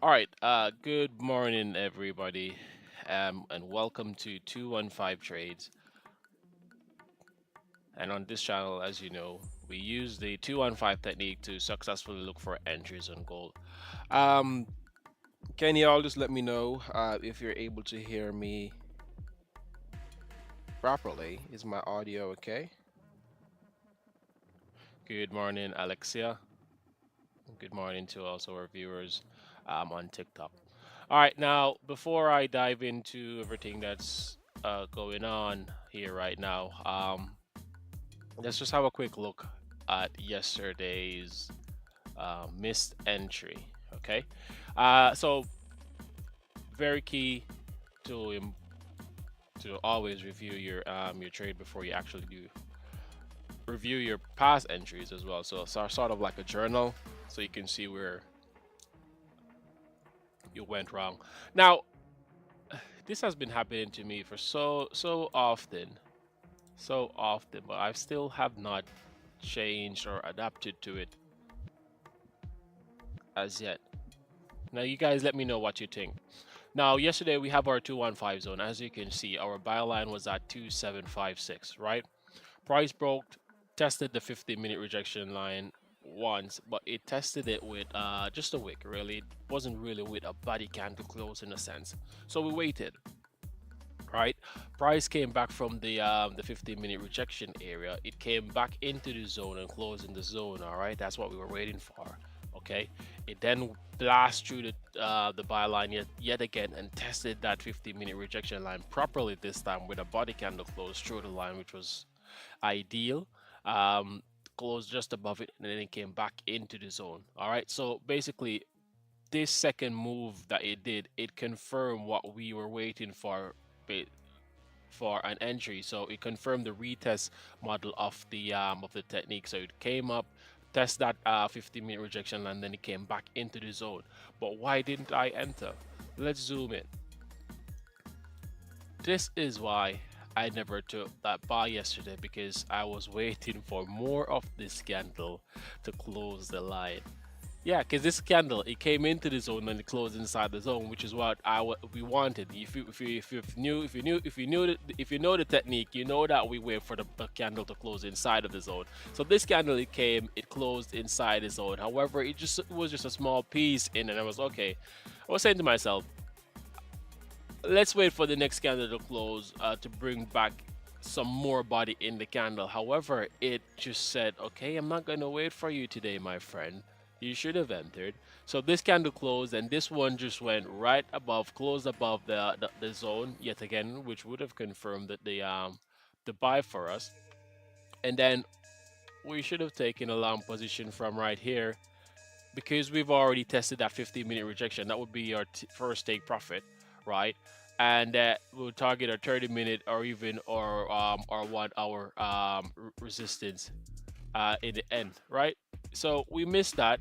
All right. Good morning, everybody, and welcome to 215 Trades. And on this channel, as you know, we use the 215 technique to successfully look for entries on gold. Um, can you all just let me know if you're able to hear me properly? Is my audio okay? Good morning, Alexia. Good morning to also our viewers on TikTok. All right, now before I dive into everything that's going on here right now, let's just have a quick look at yesterday's missed entry. Okay, so very key to to always review your trade before you actually do review your past entries as well. So it's sort of like a journal, so you can see where you went wrong. Now, This has been happening to me for so often, but I still have not changed or adapted to it as yet. Now, you guys let me know what you think. Now, yesterday we have our 215 zone. As you can see, our buy line was at 2756, right? Price broke, tested the 50-minute rejection line once, but it tested it with just a wick, really. It wasn't really with a body candle close in a sense. So we waited, right? Price came back from the 15-minute rejection area. It came back into the zone and closed in the zone, all right? That's what we were waiting for, okay? It then blasted through the buy line yet again and tested that 15-minute rejection line properly this time with a body candle close through the line, which was ideal. Um, Closed just above it, and then it came back into the zone. All right. So basically, this second move that it did, it confirmed what we were waiting for an entry. So it confirmed the retest model of the technique. So it came up, test that 50-minute rejection, and then it came back into the zone. But why didn't I enter? Let's zoom in. This is why I never took that buy yesterday, because I was waiting for more of this candle to close the line. Yeah, because this candle, it came into the zone and it closed inside the zone, which is what we wanted. If you knew if you know the technique, you know that we wait for the candle to close inside of the zone. So this candle, it came, it closed inside the zone. However, it was just a small piece in, and I was okay. I was saying to myself, let's wait for the next candle to close to bring back some more body in the candle. However, it just said, okay, I'm not going to wait for you today, my friend. You should have entered. So this candle closed, and this one just went right above, closed above the zone yet again, which would have confirmed that the buy for us. And then we should have taken a long position from right here, because we've already tested that 15-minute rejection. That would be our first take profit, right? And we'll target our 30-minute or even our 1 hour resistance in the end, right? So we missed that,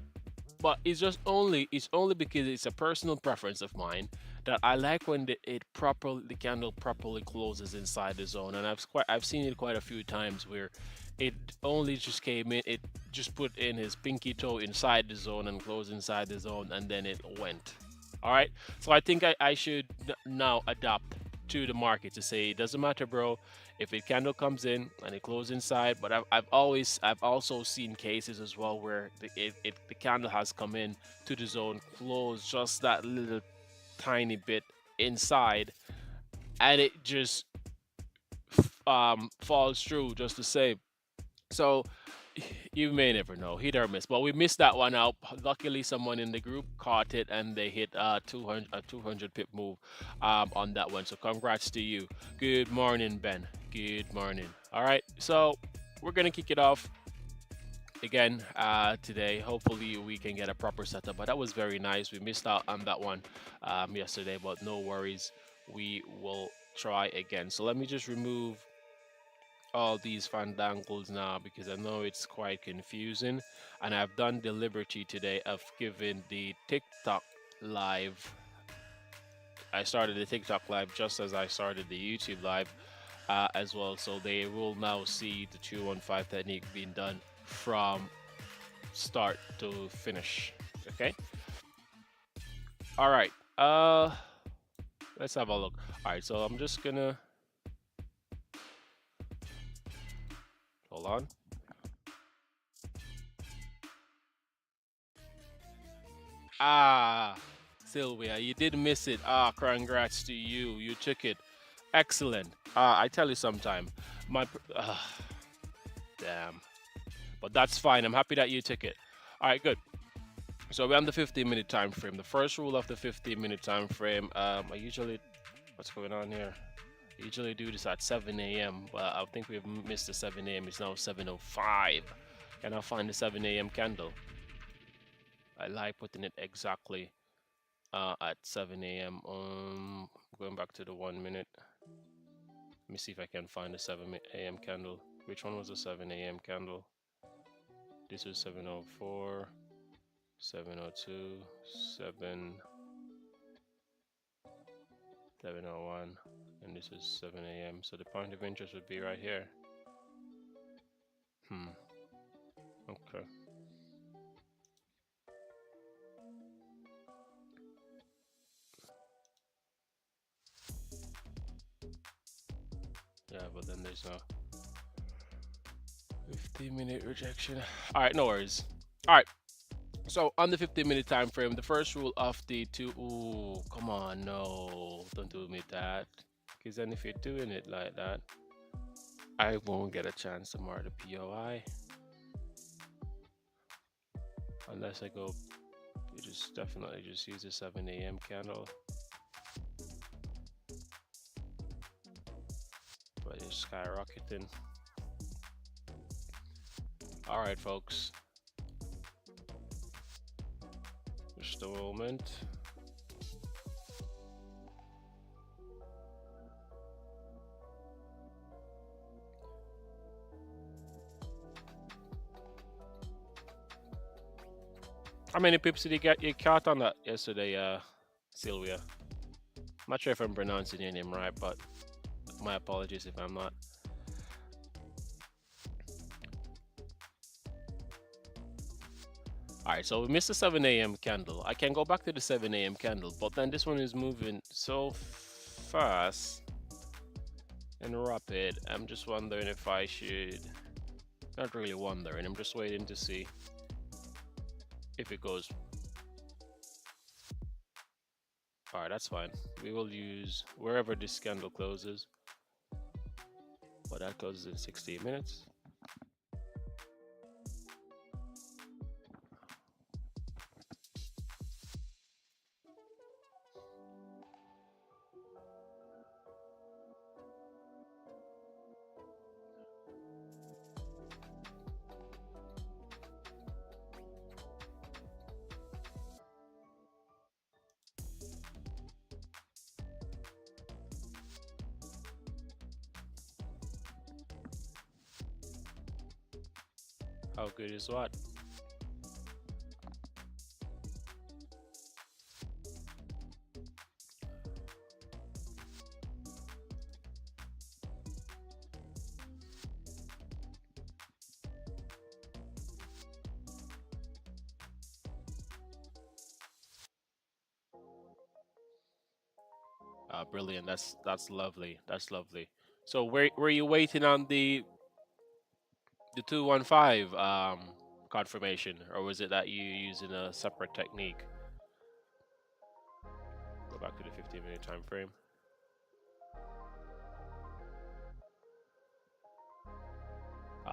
but it's only because it's a personal preference of mine that I like when the candle properly closes inside the zone, and I've seen it quite a few times where it only just came in, it just put in his pinky toe inside the zone and closed inside the zone, and then it went. All right, so I think I should now adapt to the market to say it doesn't matter, bro, if a candle comes in and it closes inside. But I've also seen cases as well where the candle has come in to the zone, closed just that little tiny bit inside, and it just falls through just the same. So you may never know, hit or miss. But we missed that one out. Luckily, someone in the group caught it and they hit 200 pip move on that one. So congrats to you. Good morning, Ben. Good morning. All right, so we're gonna kick it off again today. Hopefully, we can get a proper setup. But that was very nice. We missed out on that one yesterday, but no worries. We will try again. So let me just remove all these fandangles now, because I know it's quite confusing, and I've done the liberty today of giving the TikTok live. I started the TikTok live just as I started the YouTube live as well, so they will now see the 215 technique being done from start to finish. Okay. All right. Let's have a look. All right. So I'm just gonna hold on. Ah, Sylvia, you did miss it. Ah, congrats to you. You took it. Excellent. I tell you sometime. Damn. But that's fine. I'm happy that you took it. All right, good. So we're on the 15-minute time frame. The first rule of the 15-minute time frame. I usually, what's going on here? I usually do this at 7 a.m. But I think we've missed the 7 a.m. It's now 7:05. Can I find the 7 a.m. candle? I like putting it exactly at 7 a.m. Going back to the 1 minute. Let me see if I can find the 7 a.m. candle. Which one was the 7 a.m. candle? This was 7:04, 7:02, 7. 7:01, and this is 7 a.m. So the point of interest would be right here. Okay. Yeah, but then there's no 15-minute rejection. All right, no worries. All right. So on the 15-minute time frame, the first rule of the two. Ooh, come on, no, don't do me that. Because then if you're doing it like that, I won't get a chance to mark the POI unless I go. You just definitely just use the 7 a.m. candle, but it's skyrocketing. All right, folks. Just a moment. How many pips did you caught on that yesterday, Sylvia? I'm not sure if I'm pronouncing your name right, but my apologies if I'm not. All right, so we missed the 7 a.m. candle. I can go back to the 7 a.m. candle, but then this one is moving so fast and rapid. I'm just wondering if I should. Not really wondering. I'm just waiting to see if it goes. All right, that's fine. We will use wherever this candle closes, but that closes in 16 minutes. How good is what? Brilliant. That's lovely. That's lovely. So were you waiting on the 215 confirmation, or was it that you using a separate technique? Go back to the 15-minute time frame.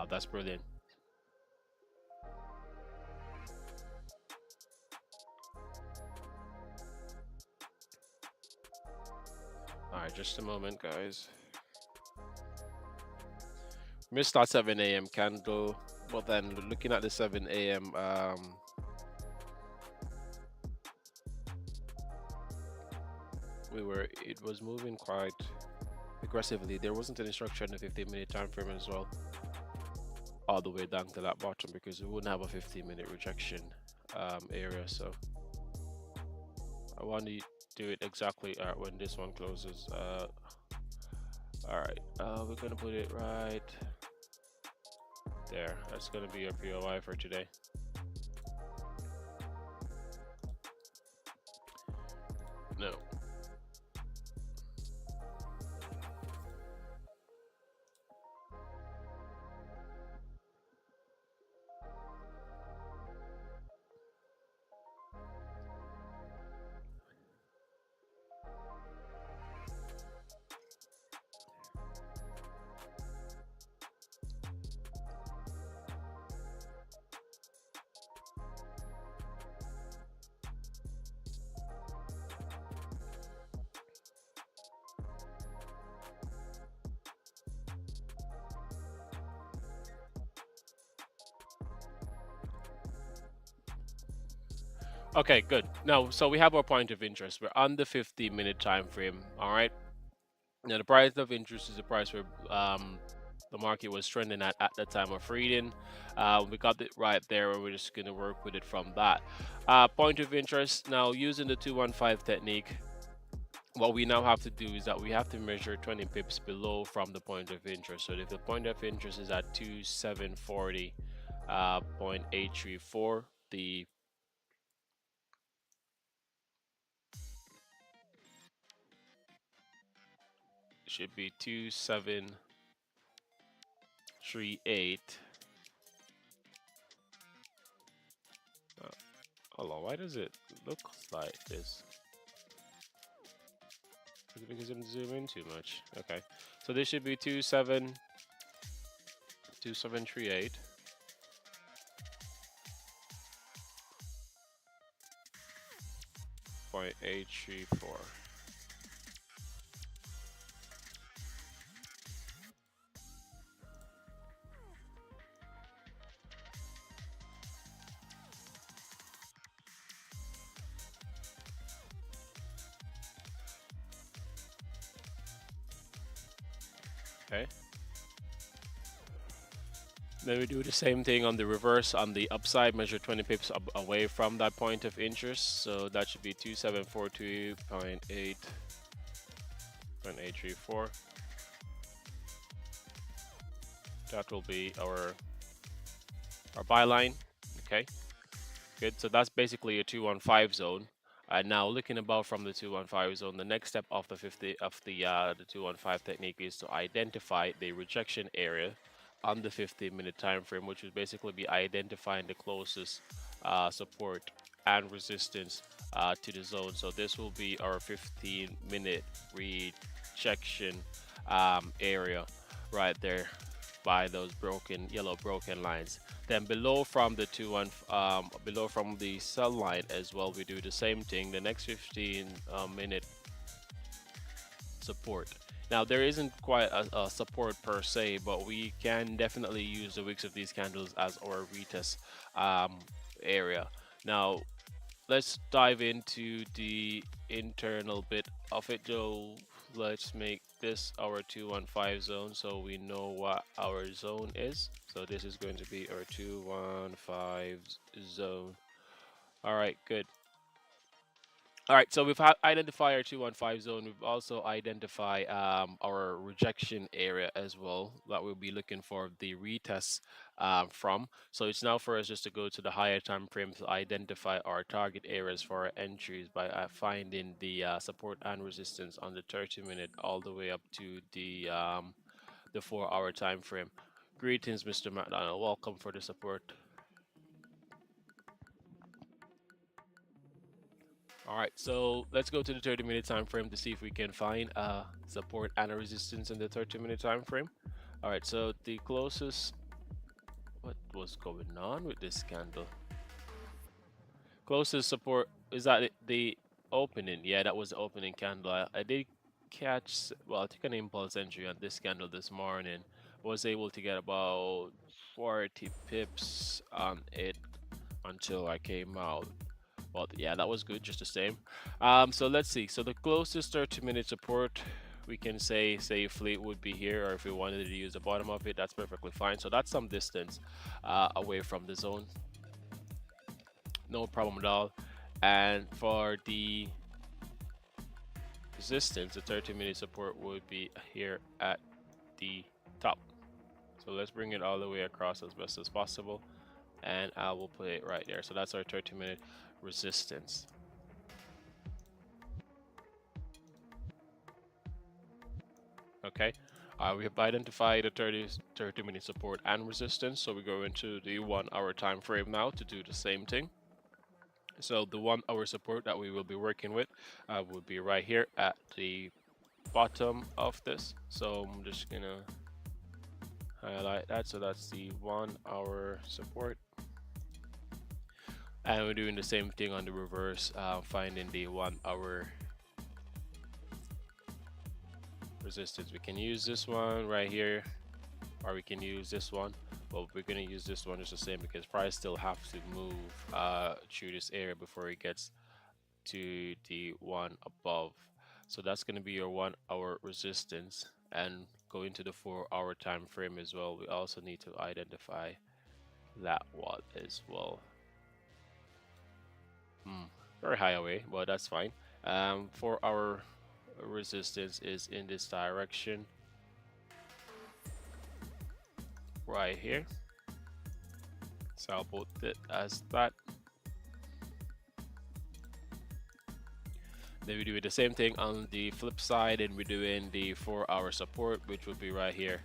That's brilliant. All right, just a moment, guys. Missed that 7 a.m. candle, but then looking at the 7 a.m. It was moving quite aggressively. There wasn't any structure in the 15-minute time frame as well, all the way down to that bottom, because we wouldn't have a 15-minute rejection area. So I want to do it exactly when this one closes. All right, we're gonna put it right there. That's gonna be our POI for today. No. Okay, good. Now, so we have our point of interest. We're on the 15-minute time frame. All right. Now, the price of interest is the price where the market was trending at the time of reading. We got it right there, and we're just going to work with it from that. Point of interest, now using the 215 technique, what we now have to do is that we have to measure 20 pips below from the point of interest. So if the point of interest is at 2740 .834, the should be 2738. uh, Hold on, why does it look like this? Is it because I'm zooming in too much? Okay, so this should be 2738 .834. Okay. Then we do the same thing on the reverse. On the upside, measure 20 pips away from that point of interest. So that should be 2742.8.834. That will be our byline. Okay, good. So that's basically a 215 zone. And now looking above from the 215 zone, the next step of the 215 technique is to identify the rejection area on the 15-minute time frame, which would basically be identifying the closest support and resistance to the zone. So this will be our 15-minute rejection area right there by those broken yellow broken lines. Then below from the below from the cell line as well, we do the same thing. The next 15 minute support. Now there isn't quite a support per se, but we can definitely use the wicks of these candles as our retest um, area. Now let's dive into the internal bit of it, Joe. Let's make this our 215 zone so we know what our zone is. So this is going to be our 215 zone. All right, good. All right, so we've identified our 215 zone. We've also identified our rejection area as well that we'll be looking for the retest from. So it's now for us just to go to the higher time frame to identify our target areas for our entries by finding the support and resistance on the 30-minute all the way up to the 4-hour time frame. Greetings, Mr. McDonald. Welcome for the support. All right, so let's go to the 30-minute time frame to see if we can find support and a resistance in the 30-minute time frame. All right, so the closest, what was going on with this candle? Closest support is that the opening? Yeah, that was the opening candle. I did catch, well, I took an impulse entry on this candle this morning. Was able to get about 40 pips on it until I came out. Well, yeah, that was good, just the same. So let's see. So the closest 30-minute support we can say safely would be here, or if we wanted to use the bottom of it, that's perfectly fine. So that's some distance away from the zone. No problem at all. And for the resistance, the 30-minute support would be here at the top. So let's bring it all the way across as best as possible. And I will put it right there. So that's our 30-minute resistance. Okay, we have identified the 30-minute support and resistance, so we go into the 1-hour time frame now to do the same thing. So the 1-hour support that we will be working with would be right here at the bottom of this. So I'm just gonna highlight that. So that's the 1-hour support, and we're doing the same thing on the reverse, finding the 1-hour resistance. We can use this one right here, or we can use this one. But we're gonna use this one just the same because price still have to move through this area before it gets to the one above. So that's gonna be your 1-hour resistance, and going to the 4-hour time frame as well. We also need to identify that one as well. Very high away, but that's fine. For our resistance is in this direction right here. So I'll put it as that. Then we do the same thing on the flip side, and we're doing the 4-hour support, which will be right here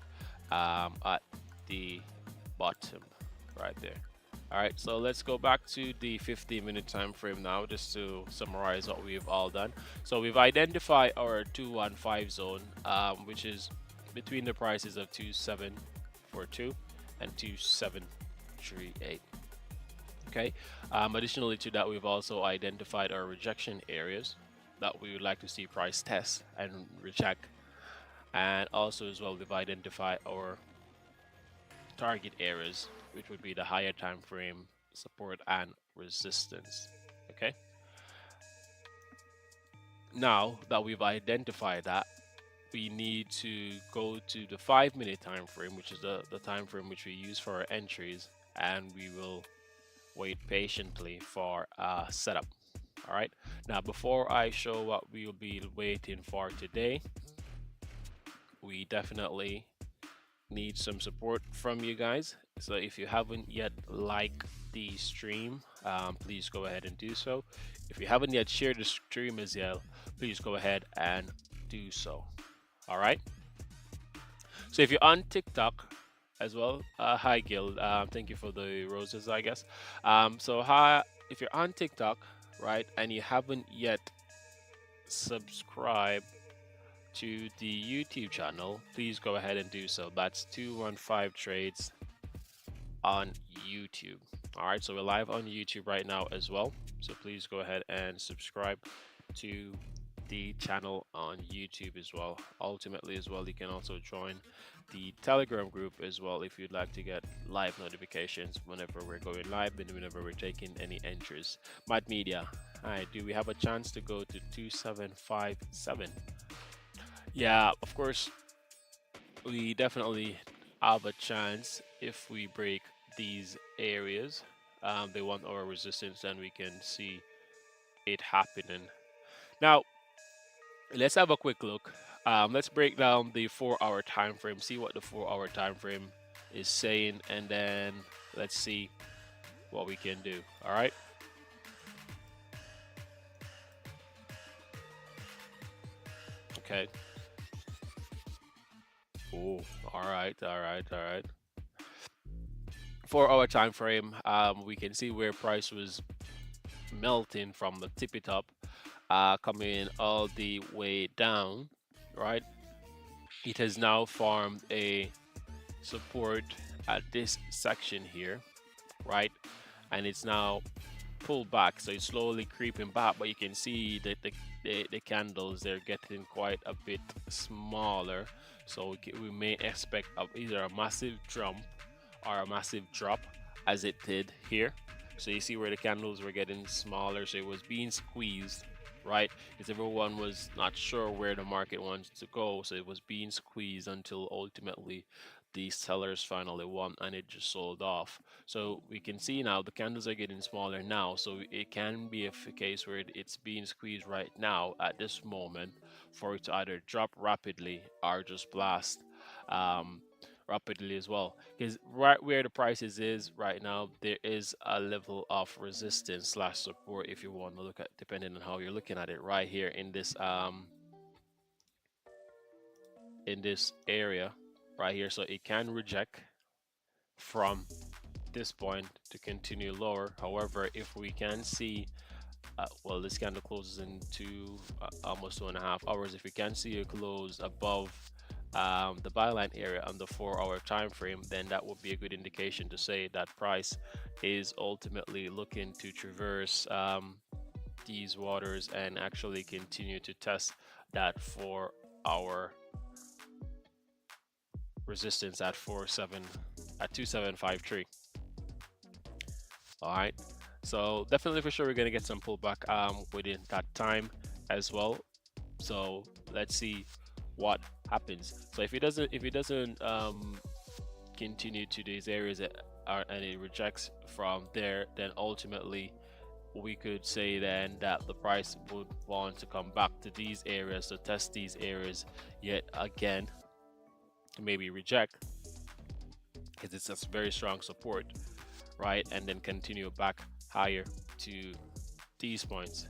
at the bottom right there. All right, so let's go back to the 15-minute time frame now, just to summarize what we've all done. So we've identified our 215 zone, which is between the prices of 2742 and 2738. Okay. Additionally to that, we've also identified our rejection areas that we would like to see price test and reject, and also as well we've identified our target areas, which would be the higher time frame support and resistance. Okay, now that we've identified that, we need to go to the 5-minute time frame, which is the time frame which we use for our entries, and we will wait patiently for setup. All right, now before I show what we will be waiting for today, we definitely need some support from you guys. So if you haven't yet liked the stream, please go ahead and do so. If you haven't yet shared the stream as well, please go ahead and do so. All right, so if you're on TikTok as well, hi Gil, thank you for the roses, I guess. So hi, if you're on TikTok, right, and you haven't yet subscribed to the YouTube channel, please go ahead and do so. That's 215 Trades on YouTube. All right, so we're live on YouTube right now as well, so please go ahead and subscribe to the channel on YouTube as well. Ultimately as well, you can also join the Telegram group as well if you'd like to get live notifications whenever we're going live and whenever we're taking any entries. Mad Media, hi, do we have a chance to go to 2757? Yeah, of course, we definitely have a chance if we break these areas. They want our resistance, and we can see it happening. Now, let's have a quick look. Let's break down the 4-hour time frame, see what the 4-hour time frame is saying, and then let's see what we can do. All right. Okay. Oh, all right, all right, all right. 4-hour time frame. We can see where price was melting from the tippy top, coming all the way down, right? It has now formed a support at this section here, right? And it's now pulled back, so it's slowly creeping back, but you can see that the candles, they're getting quite a bit smaller, so we may expect either a massive jump or a massive drop, as it did here. So you see where the candles were getting smaller, so it was being squeezed, right? Because everyone was not sure where the market wanted to go, so it was being squeezed until ultimately the sellers finally won and it just sold off. So we can see now the candles are getting smaller now, so it can be a case where it's being squeezed right now at this moment for it to either drop rapidly or just blast rapidly as well, because right where the prices is right now, there is a level of resistance slash support, if you want to look at, depending on how you're looking at it, right here in this area right here. So it can reject from this point to continue lower. However, if we can see well, this candle closes into almost 2.5 hours. If we can see a close above the byline area on the 4-hour time frame, then that would be a good indication to say that price is ultimately looking to traverse these waters and actually continue to test that 4-hour resistance at 2753. All right, so definitely for sure we're going to get some pullback within that time as well. So let's see what happens. So if it doesn't continue to these areas and it rejects from there, then ultimately we could say then that the price would want to come back to these areas to test these areas yet again, to maybe reject because it's a very strong support, right? And then continue back higher to these points.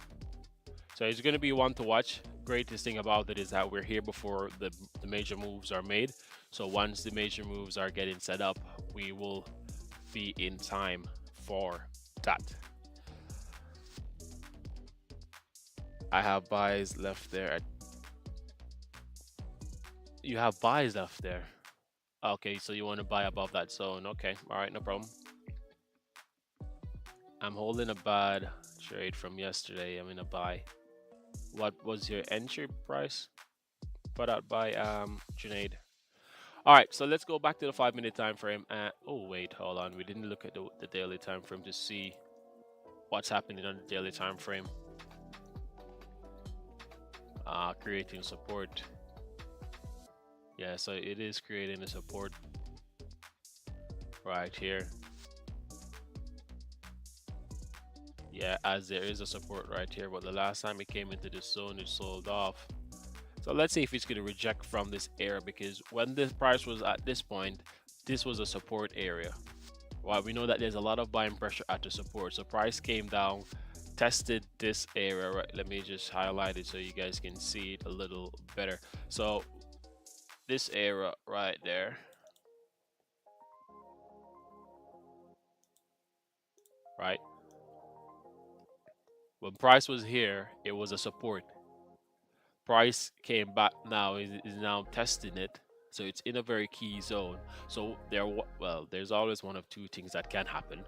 So it's going to be one to watch. Greatest thing about it is that we're here before the major moves are made. So once the major moves are getting set up, we will be in time for that. I have buys left there. You have buys left there. Okay, so you want to buy above that zone. Okay, all right, no problem. I'm holding a bad trade from yesterday. I'm in a buy. What was your entry price for that buy, Junaid? All right, so let's go back to the 5 minute time frame. Oh wait, hold on. We didn't look at the daily time frame to see what's happening on the daily time frame. Creating support. Yeah, so it is creating a support right here. Yeah, as there is a support right here, but the last time it came into this zone, it sold off. So let's see if it's going to reject from this area, because when the price was at this point, this was a support area. Well, we know that there's a lot of buying pressure at the support. So price came down, tested this area, right? Let me just highlight it so you guys can see it a little better. So this area right there, right? When price was here, it was a support. Price came back now, is now testing it. So it's in a very key zone. So there's always one of two things that can happen.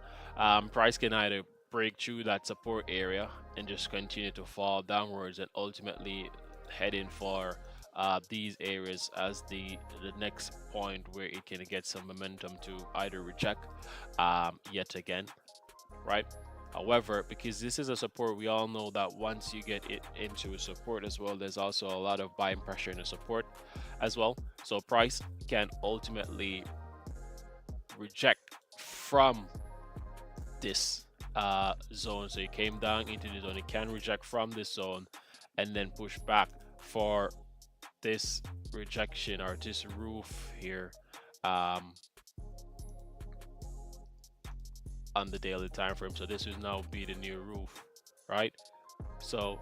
Price can either break through that support area and just continue to fall downwards and ultimately heading for these areas as the next point where it can get some momentum to either reject yet again, right? However, because this is a support, we all know that once you get it into a support as well, there's also a lot of buying pressure in the support as well. So price can ultimately reject from this zone. So it came down into the zone. It can reject from this zone and then push back for this rejection or this roof here. On the daily time frame. So this will now be the new roof, right? So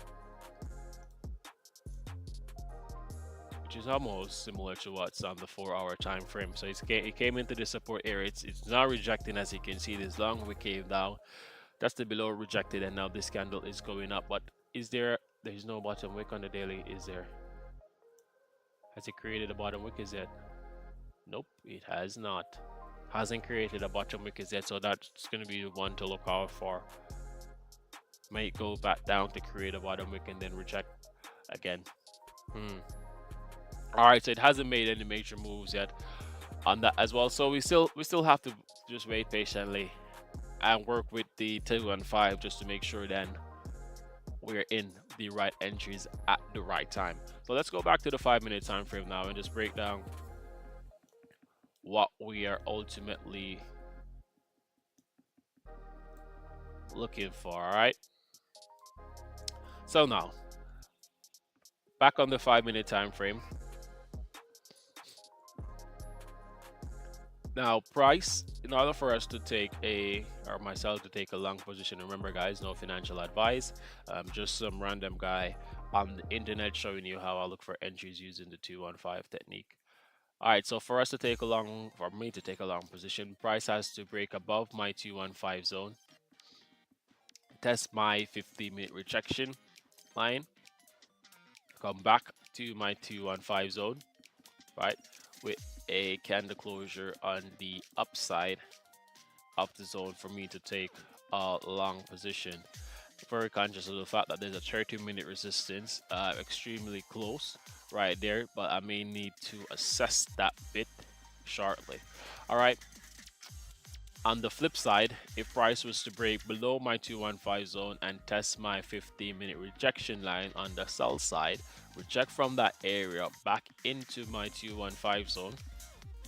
which is almost similar to what's on the 4 hour time frame. So it came into the support area. It's now rejecting, as you can see. This long wick came down. That's the below rejected, and now this candle is going up. But there's no bottom wick on the daily, is there? Has it created a bottom wick? Is it? Nope, it has not. Hasn't created a bottom wick yet, so that's going to be the one to look out for. Might go back down to create a bottom wick and then reject again. All right, so it hasn't made any major moves yet on that as well. So we still have to just wait patiently and work with the 215 just to make sure then we're in the right entries at the right time. So let's go back to the 5 minute time frame now and just break down what we are ultimately looking for. All right, so now back on the 5 minute time frame. Now price, in order for us to take or myself to take a long position, remember guys, no financial advice, just some random guy on the internet showing you how I look for entries using the 215 technique. All right, so for me to take a long position, price has to break above my 215 zone, test my 15-minute rejection line, come back to my 215 zone, right, with a candle closure on the upside of the zone for me to take a long position. Very conscious of the fact that there's a 30-minute resistance extremely close right there, but I may need to assess that bit shortly. All right, on the flip side, if price was to break below my 215 zone and test my 15-minute rejection line on the sell side, reject from that area back into my 215 zone,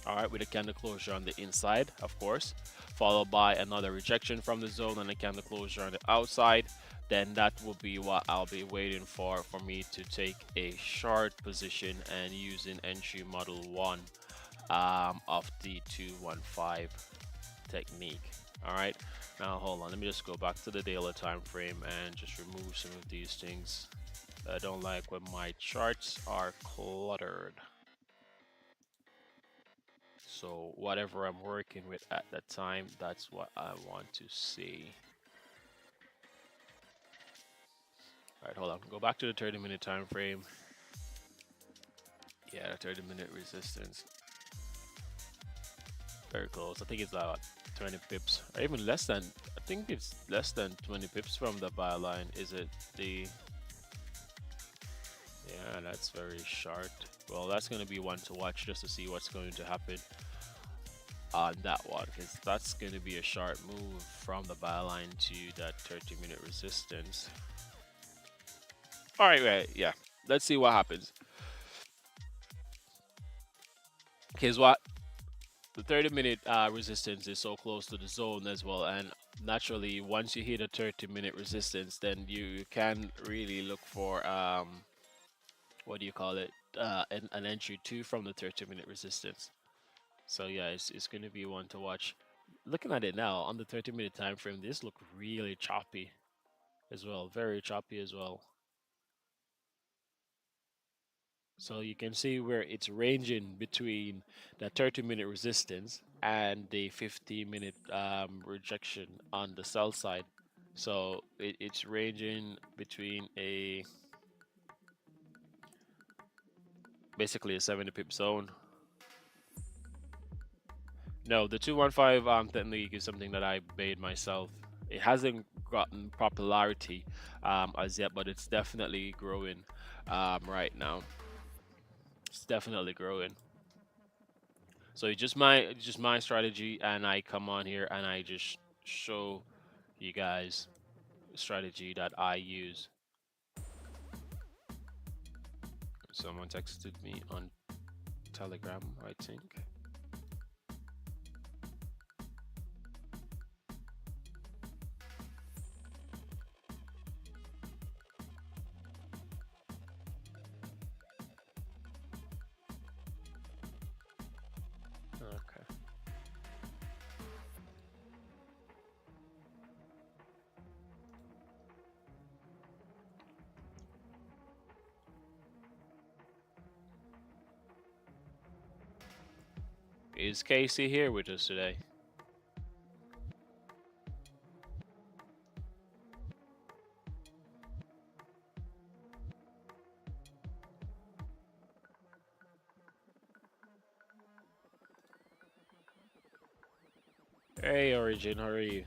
All right, with a candle closure on the inside, of course, followed by another rejection from the zone and a candle closure on the outside. Then that will be what I'll be waiting for me to take a short position and using entry model 1 of the 215 technique. All right, now hold on, let me just go back to the daily time frame and just remove some of these things. I don't like when my charts are cluttered. So whatever I'm working with at that time, that's what I want to see. All right, hold on. Go back to the 30-minute time frame. Yeah, the 30-minute resistance. Very close. I think it's about 20 pips, or even less than. I think it's less than 20 pips from the buy line. Is it the? Yeah, that's very short. Well, that's going to be one to watch just to see what's going to happen on that one, because that's going to be a sharp move from the buy line to that 30-minute resistance. All right, right, yeah. Let's see what happens. Because what the 30-minute resistance is so close to the zone as well, and naturally, once you hit a 30-minute resistance, then you can really look for what do you call it? An entry two from the 30-minute resistance. So yeah, it's going to be one to watch. Looking at it now on the 30-minute time frame, this look really choppy as well, very choppy as well. So you can see where it's ranging between the 30-minute resistance and the 50-minute rejection on the sell side. So it's ranging between a basically a 70 pip zone. No, the 215 technique is something that I made myself. It hasn't gotten popularity as yet, but it's definitely growing right now. It's definitely growing. So it's just my strategy, and I come on here and I just show you guys strategy that I use. Someone texted me on Telegram, I think. Okay. Is Casey here with us today? Hey, Origin, how are you?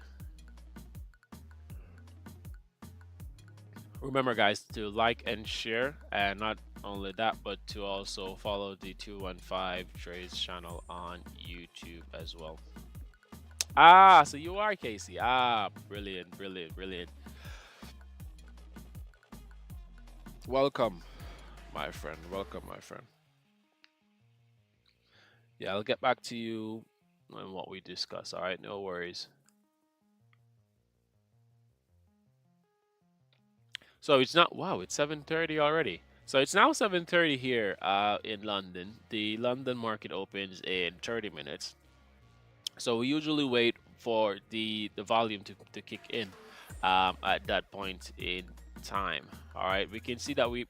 Remember, guys, to like and share, and not only that, but to also follow the 215 Trades channel on YouTube as well. Ah, so you are Casey. Ah, brilliant, brilliant, brilliant. Welcome, my friend. Welcome, my friend. Yeah, I'll get back to you on what we discuss. All right, no worries. So it's not, wow, it's 7:30 already. So it's now 7:30 here in London. The London market opens in 30 minutes. So we usually wait for the volume to kick in at that point in time. All right, we can see that we've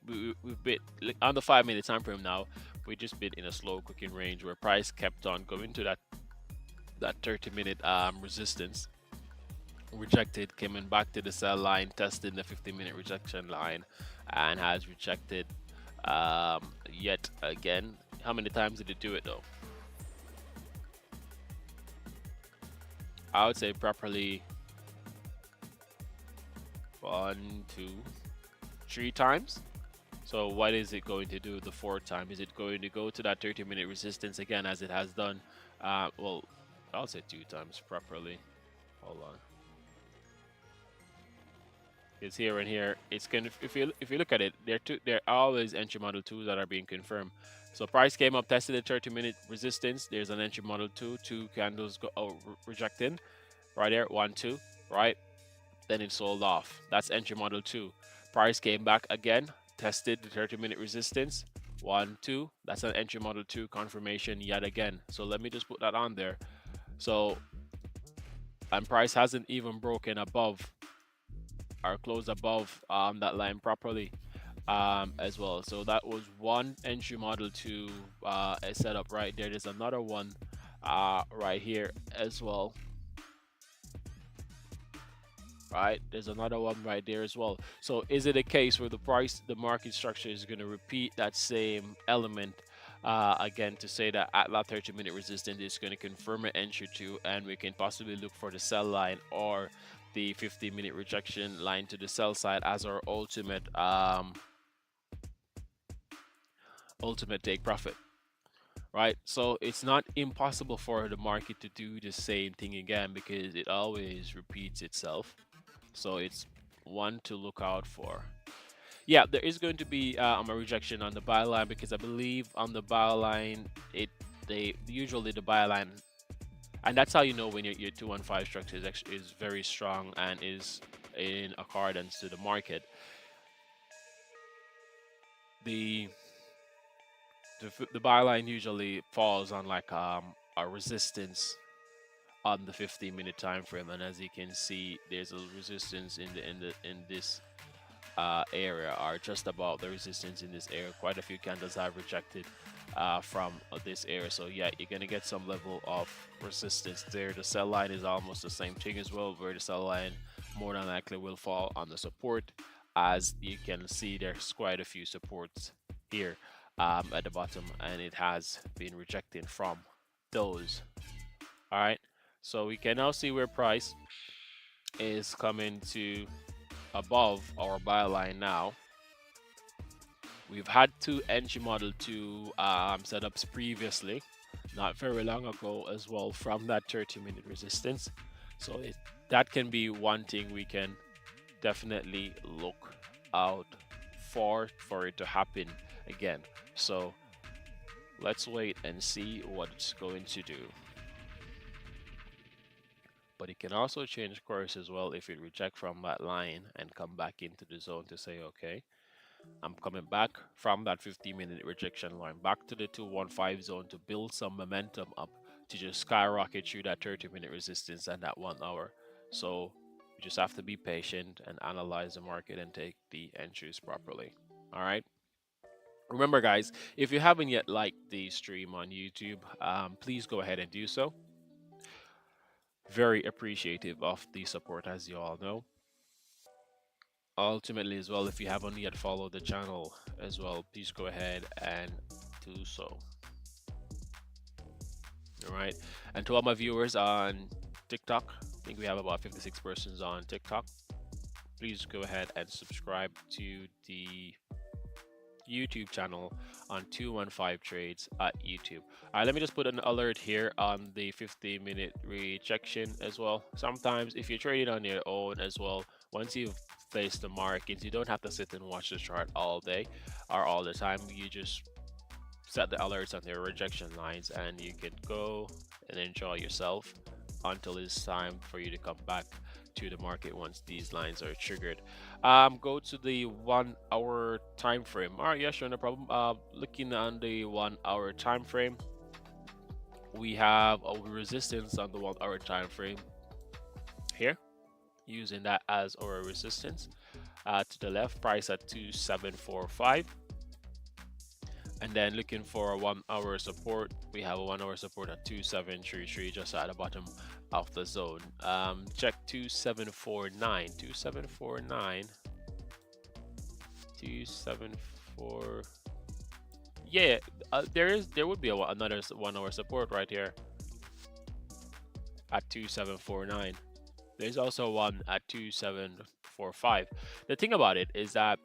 been like, on the 5 minute time frame now. We just been in a slow cooking range where price kept on going to that 30-minute resistance, rejected, coming back to the sell line, tested the 50-minute rejection line, and has rejected yet again. How many times did it do it though? I would say properly 1, 2, 3 times. So what is it going to do the fourth time? Is it going to go to that 30-minute resistance again as it has done? Well, I'll say 2 times properly. Hold on. It's here and here. It's going to, if you look at it, there are always entry model 2s that are being confirmed. So price came up, tested the 30-minute resistance. There's an entry model two candles go rejecting right there, 1 2, right? Then it sold off. That's entry model 2. Price came back again, tested the 30-minute resistance, 1 2. That's an entry model 2 confirmation yet again. So let me just put that on there. So, and price hasn't even broken above or closed above that line properly as well. So that was one entry model 2 set up right there. There's another one right here as well. Right, there's another one right there as well. So is it a case where the market structure is going to repeat that same element again to say that at that 30-minute resistance is going to confirm an entry to, and we can possibly look for the sell line or the 50-minute rejection line to the sell side as our ultimate take profit, right? So it's not impossible for the market to do the same thing again because it always repeats itself. So it's one to look out for. Yeah, there is going to be a rejection on the buy line because I believe on the buy line they usually the buy line, and that's how you know when your 215 structure is very strong and is in accordance to the market. The the buy line usually falls on like a resistance on the 15-minute time frame, and as you can see, there's a resistance in this area, or just about the resistance in this area. Quite a few candles have rejected from this area, so yeah, you're gonna get some level of resistance there. The sell line is almost the same thing as well, where the sell line more than likely will fall on the support. As you can see, there's quite a few supports here at the bottom, and it has been rejecting from those. All right, so we can now see where price is coming to above our buy line now. We've had two entry model 2 setups previously, not very long ago as well, from that 30-minute resistance. So that can be one thing we can definitely look out for it to happen again. So let's wait and see what it's going to do. But it can also change course as well if it reject from that line and come back into the zone to say, okay, I'm coming back from that 15-minute rejection line back to the 215 zone to build some momentum up to just skyrocket through that 30-minute resistance and that 1 hour. So you just have to be patient and analyze the market and take the entries properly. All right. Remember, guys, if you haven't yet liked the stream on YouTube, please go ahead and do so. Very appreciative of the support, as you all know. Ultimately as well, if you haven't yet followed the channel as well, please go ahead and do so. All right, and to all my viewers on TikTok, I think we have about 56 persons on TikTok. Please go ahead and subscribe to the YouTube channel on 215 Trades at YouTube. All right, let me just put an alert here on the 50-minute rejection as well. Sometimes if you're trading on your own as well, once you've faced the markets, you don't have to sit and watch the chart all day or all the time. You just set the alerts on their rejection lines and you can go and enjoy yourself until it's time for you to come back to the market once these lines are triggered. Go to the 1 hour time frame. All right, yeah, sure, no problem. Looking on the 1 hour time frame, we have a resistance on the 1 hour time frame here, using that as our resistance. To the left, price at 2745. And then looking for a 1 hour support, we have a 1 hour support at 2733, just at the bottom of the zone. Check 2749, 2749, 274. Yeah, there would be another 1 hour support right here at 2749. There's also one at 2745. The thing about it is that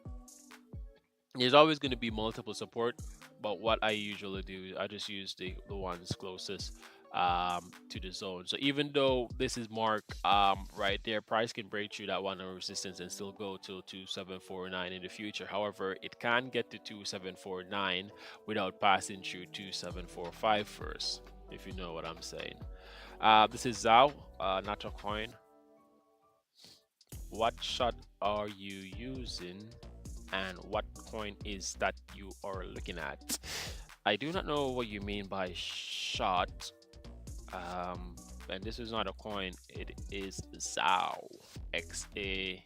there's always going to be multiple support, but what I usually do, I just use the ones closest to the zone. So even though this is marked right there, price can break through that 1 hour resistance and still go to 2749 in the future. However, it can get to 2749 without passing through 2745 first, if you know what I'm saying. This is XAU, not a coin. What shot are you using, and what coin is that you are looking at? I do not know what you mean by shot. And this is not a coin, it is XAU. XAU.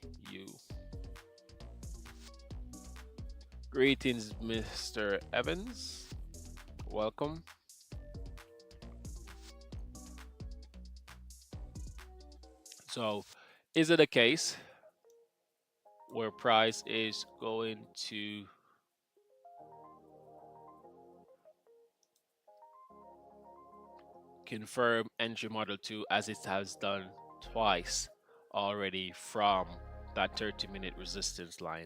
Greetings, Mr. Evans. Welcome. So, is it a case where price is going to confirm entry model 2 as it has done twice already from that 30-minute resistance line?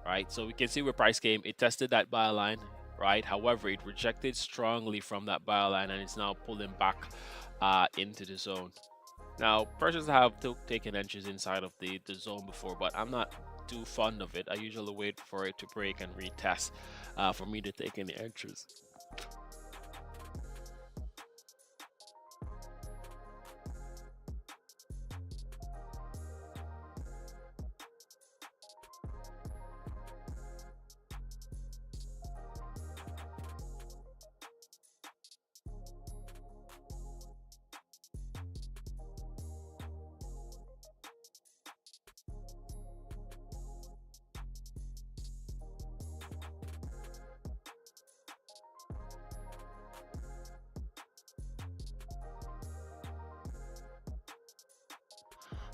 Right, so we can see where price came, it tested that buy line, right? However, it rejected strongly from that buy line and it's now pulling back into the zone. Now, persons have taken entries inside of the zone before, but I'm not too fond of it. I usually wait for it to break and retest for me to take any entries.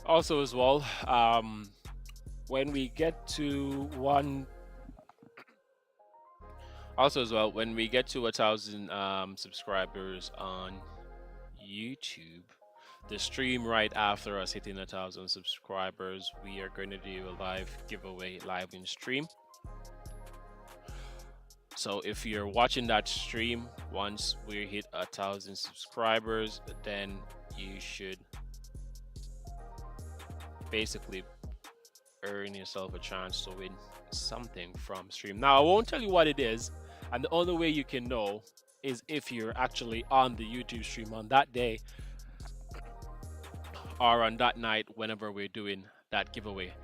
Also, as well, when we get to one, also as well, when we get to 1,000 subscribers on YouTube, the stream right after us hitting 1,000 subscribers, we are going to do a live giveaway live in stream. So if you're watching that stream, once we hit 1,000 subscribers, then you should basically earn yourself a chance to win something from stream. Now, I won't tell you what it is, and the only way you can know is if you're actually on the YouTube stream on that day or on that night whenever we're doing that giveaway.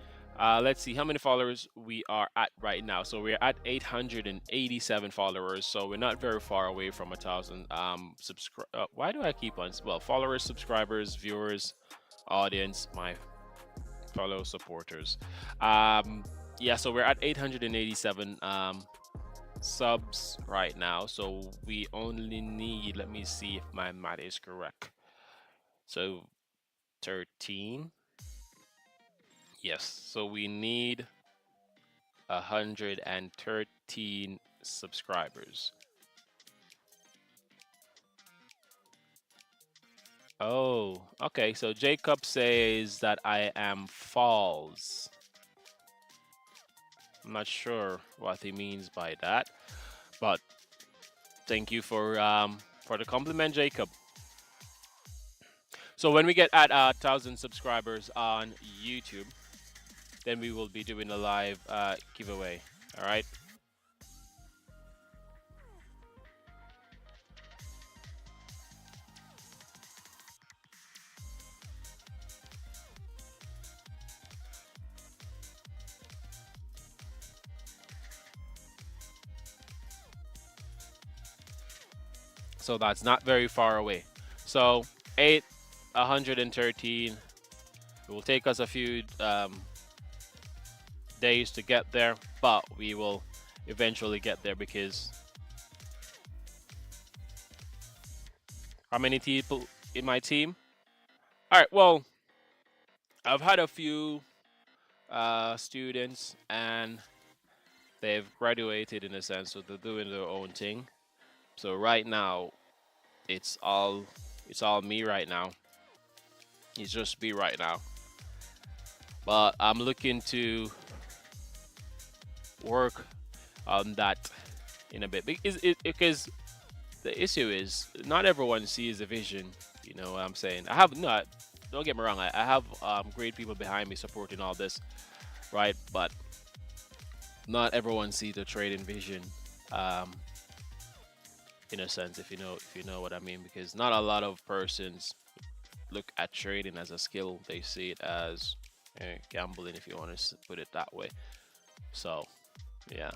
Let's see how many followers we are at right now. So we're at 887 followers, so we're not very far away from 1,000 why do I keep on, well, followers, subscribers, viewers, audience, my fellow supporters. Yeah, so we're at 887 subs right now, so we only need, let me see if my math is correct, so 13, yes, so we need 113 subscribers. Oh, okay, so Jacob says that I am false. I'm not sure what he means by that, but thank you for the compliment, Jacob. So when we get at 1,000 subscribers on YouTube, then we will be doing a live giveaway. All right. So that's not very far away. So 113. It will take us a few days to get there, but we will eventually get there because how many people in my team? All right, well, I've had a few students and they've graduated in a sense, so they're doing their own thing. So right now, it's all me right now. It's just me right now. But I'm looking to work on that in a bit because the issue is not everyone sees the vision. You know what I'm saying? I have not. Don't get me wrong. I have great people behind me supporting all this, right? But not everyone sees the trading vision. Um, in a sense, if you know what I mean, because not a lot of persons look at trading as a skill. They see it as gambling, if you want to put it that way. So yeah.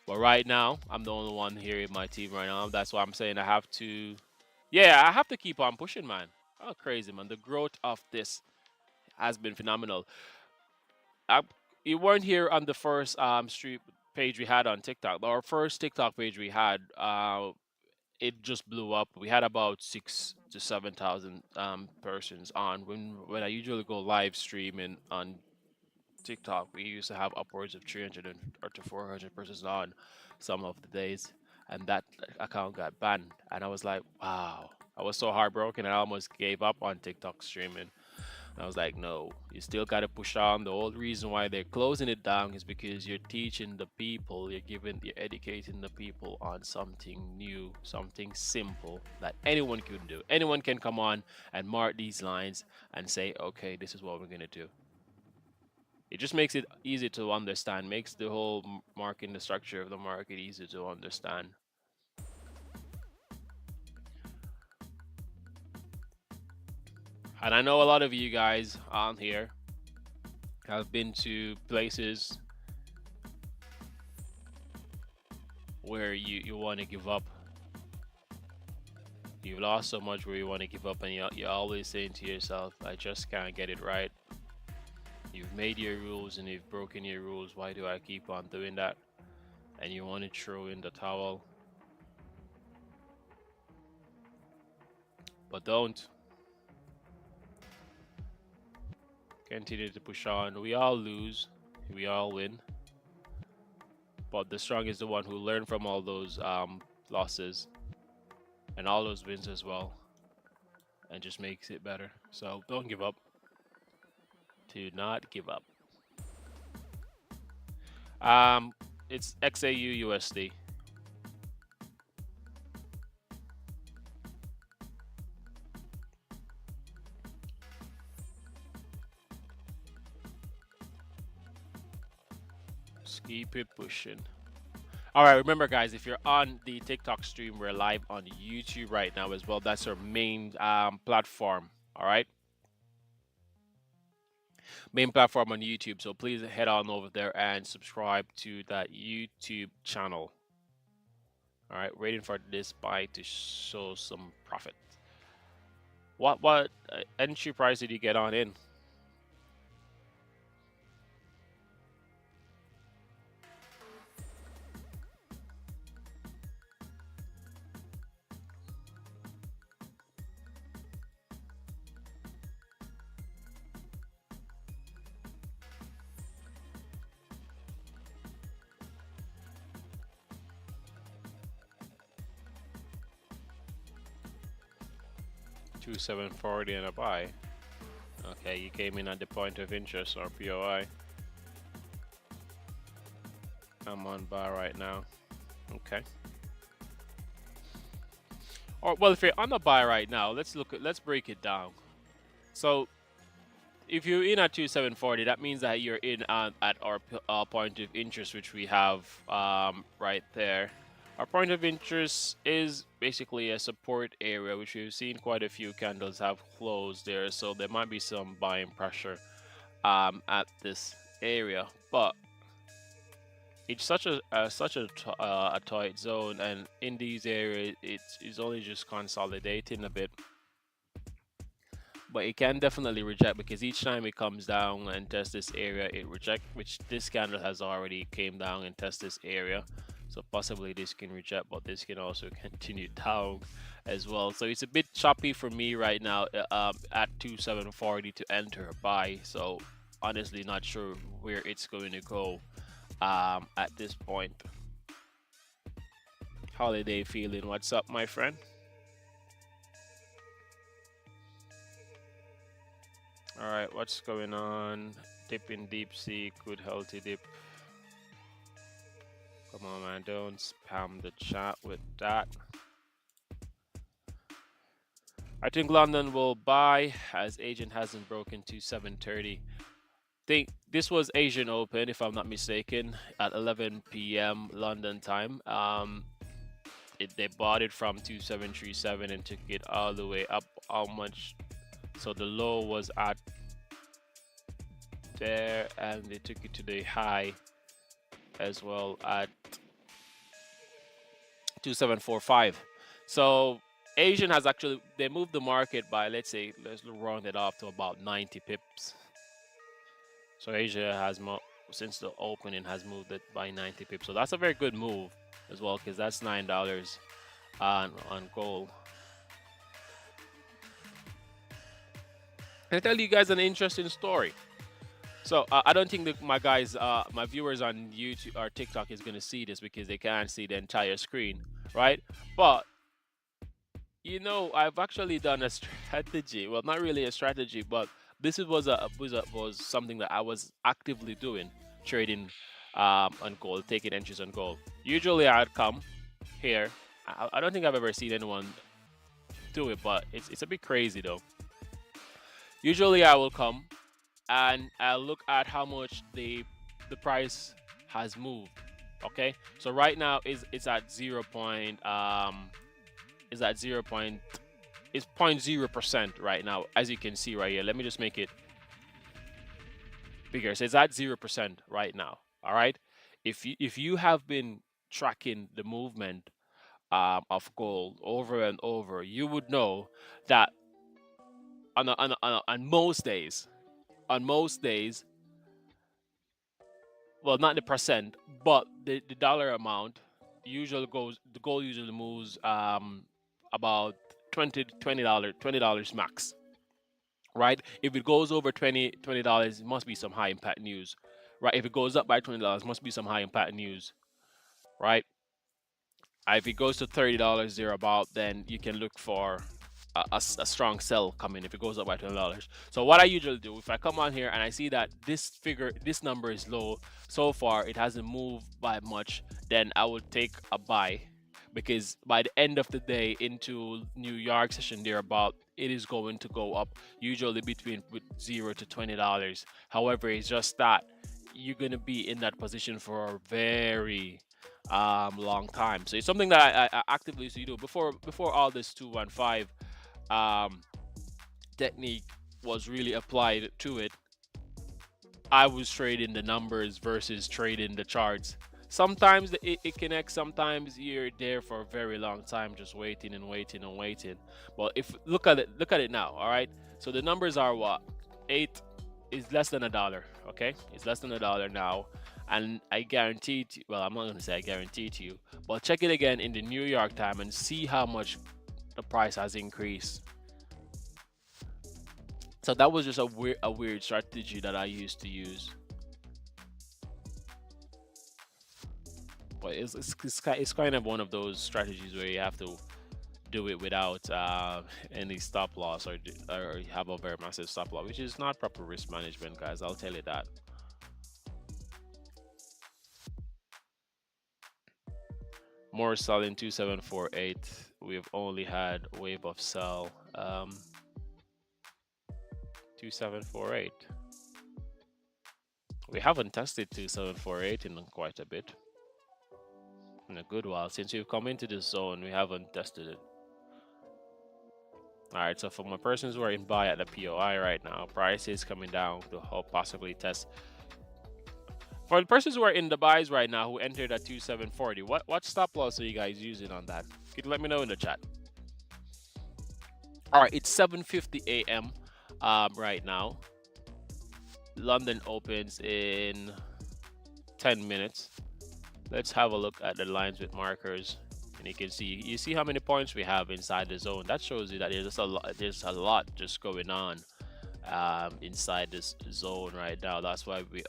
But right now, I'm the only one here in my team right now. That's why I'm saying I have to. Yeah, I have to keep on pushing, man. Oh, crazy, man. The growth of this has been phenomenal. I, you weren't here on the first street page we had on TikTok. Our first TikTok page we had, it just blew up. We had about 6 to 7 thousand persons on. When I usually go live streaming on TikTok, we used to have upwards of 300 or to 400 persons on some of the days, and that account got banned. And I was like, wow. I was so heartbroken. I almost gave up on TikTok streaming. I was like, no, you still got to push on. The whole reason why they're closing it down is because you're teaching the people, you're educating the people on something new, something simple that anyone can do. Anyone can come on and mark these lines and say, okay, this is what we're going to do. It just makes it easy to understand, makes the whole market, the structure of the market easy to understand. And I know a lot of you guys on here have been to places where you want to give up. You've lost so much where you want to give up, and you're always saying to yourself, I just can't get it right. You've made your rules and you've broken your rules. Why do I keep on doing that? And you want to throw in the towel. But don't. Continue to push on. We all lose. We all win. But the strong is the one who learned from all those losses and all those wins as well, and just makes it better. So don't give up. Do not give up. Um, it's XAU USD. Just keep it pushing. All right, remember, guys, if you're on the TikTok stream, we're live on YouTube right now as well. That's our main platform. All right, main platform on YouTube. So please head on over there and subscribe to that YouTube channel. All right, waiting for this buy to show some profit. What entry price did you get on in? 2740 and a buy. Okay, you came in at the point of interest or POI. I'm on buy right now. Okay. Or well, if you're on the buy right now, let's break it down. So if you're in at 2740, that means that you're in at our point of interest, which we have right there. Our point of interest is basically a support area, which we've seen quite a few candles have closed there, so there might be some buying pressure at this area, but it's a tight zone, and in these areas it's only just consolidating a bit. But it can definitely reject, because each time it comes down and tests this area, it reject, which this candle has already came down and test this area. So possibly this can reject, but this can also continue down as well. So it's a bit choppy for me right now at 2740 to enter a buy. So honestly, not sure where it's going to go at this point. Holiday feeling, what's up, my friend? All right, what's going on? Dip in deep sea, good healthy dip. Come on, man, don't spam the chat with that. I think London will buy as agent hasn't broken to 730. Think this was Asian Open, if I'm not mistaken, at 11 p.m. London time. They bought it from 2737 and took it all the way up. How much? So the low was at there, and they took it to the high as well at 2745. So Asian has actually they moved the market by let's round it off to about 90 pips. So Asia has since the opening has moved it by 90 pips. So that's a very good move as well because that's $9 on gold. I tell you guys an interesting story. So I don't think that my viewers on YouTube or TikTok is gonna see this because they can't see the entire screen, right? But I've actually done a strategy. Well, not really a strategy, but was something that I was actively doing, trading on gold, taking entries on gold. Usually, I'd come here. I don't think I've ever seen anyone do it, but it's a bit crazy though. Usually, I will come and I'll look at how much the price has moved. Okay, so right now is at 0. It's 0.0% right now, as you can see right here. Let me just make it bigger. So it's at 0% right now. All right. If you have been tracking the movement of gold over and over, you would know that on most days, well, not the percent, but the dollar amount usually goes. The gold usually moves about $20 max, right? If it goes over $20, it must be some high impact news, right? If it goes up by $20, must be some high impact news, right? If it goes to $30 thereabout, then you can look for a strong sell coming if it goes up by $20. So what I usually do, if I come on here and I see that this number is low, so far it hasn't moved by much, then I would take a buy because by the end of the day into New York session thereabout, it is going to go up usually between with $0 to $20. However, it's just that you're gonna be in that position for a very long time. So it's something that I actively used to do before all this 215 um, technique was really applied to it. I was trading the numbers versus trading the charts. Sometimes it connects. Sometimes you're there for a very long time, just waiting and waiting and waiting. But if look at it now. All right. So the numbers are what 8 is less than $1. Okay, it's less than $1 now, and I guarantee to, well, I'm not going to say I guarantee to you, but check it again in the New York time and see how much the price has increased. So that was just a weird strategy that I used to use. But it's kind of one of those strategies where you have to do it without any stop loss or have a very massive stop loss, which is not proper risk management, guys. I'll tell you that. More selling 2748. We've only had wave of sell 2748. We haven't tested 2748 in quite a bit. In a good while. Since we've come into this zone, we haven't tested it. Alright, so for my persons who are in buy at the POI right now, price is coming down to hope possibly test. For the persons who are in the buys right now who entered at 2740, what stop loss are you guys using on that? Could you let me know in the chat? Alright, it's 7:50 a.m. Right now. London opens in 10 minutes. Let's have a look at the lines with markers, and you see how many points we have inside the zone. That shows you that there's a lot just going on inside this zone right now. That's why we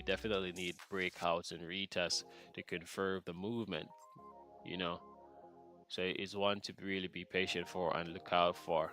definitely need breakouts and retests to confirm the movement, you know. So it's one to really be patient for and look out for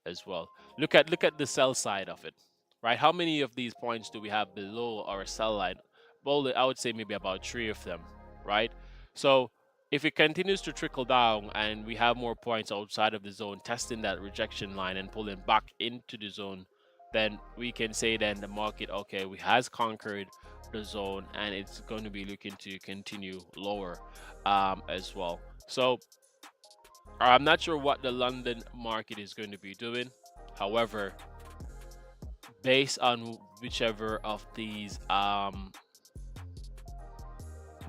as well. Look at the sell side of it, right? How many of these points do we have below our sell line well, I would say maybe about three of them, right? So if it continues to trickle down and we have more points outside of the zone, testing that rejection line and pulling back into the zone, then we can say then the market, okay, we has conquered the zone and it's going to be looking to continue lower as well. So I'm not sure what the London market is going to be doing. However, based on whichever of these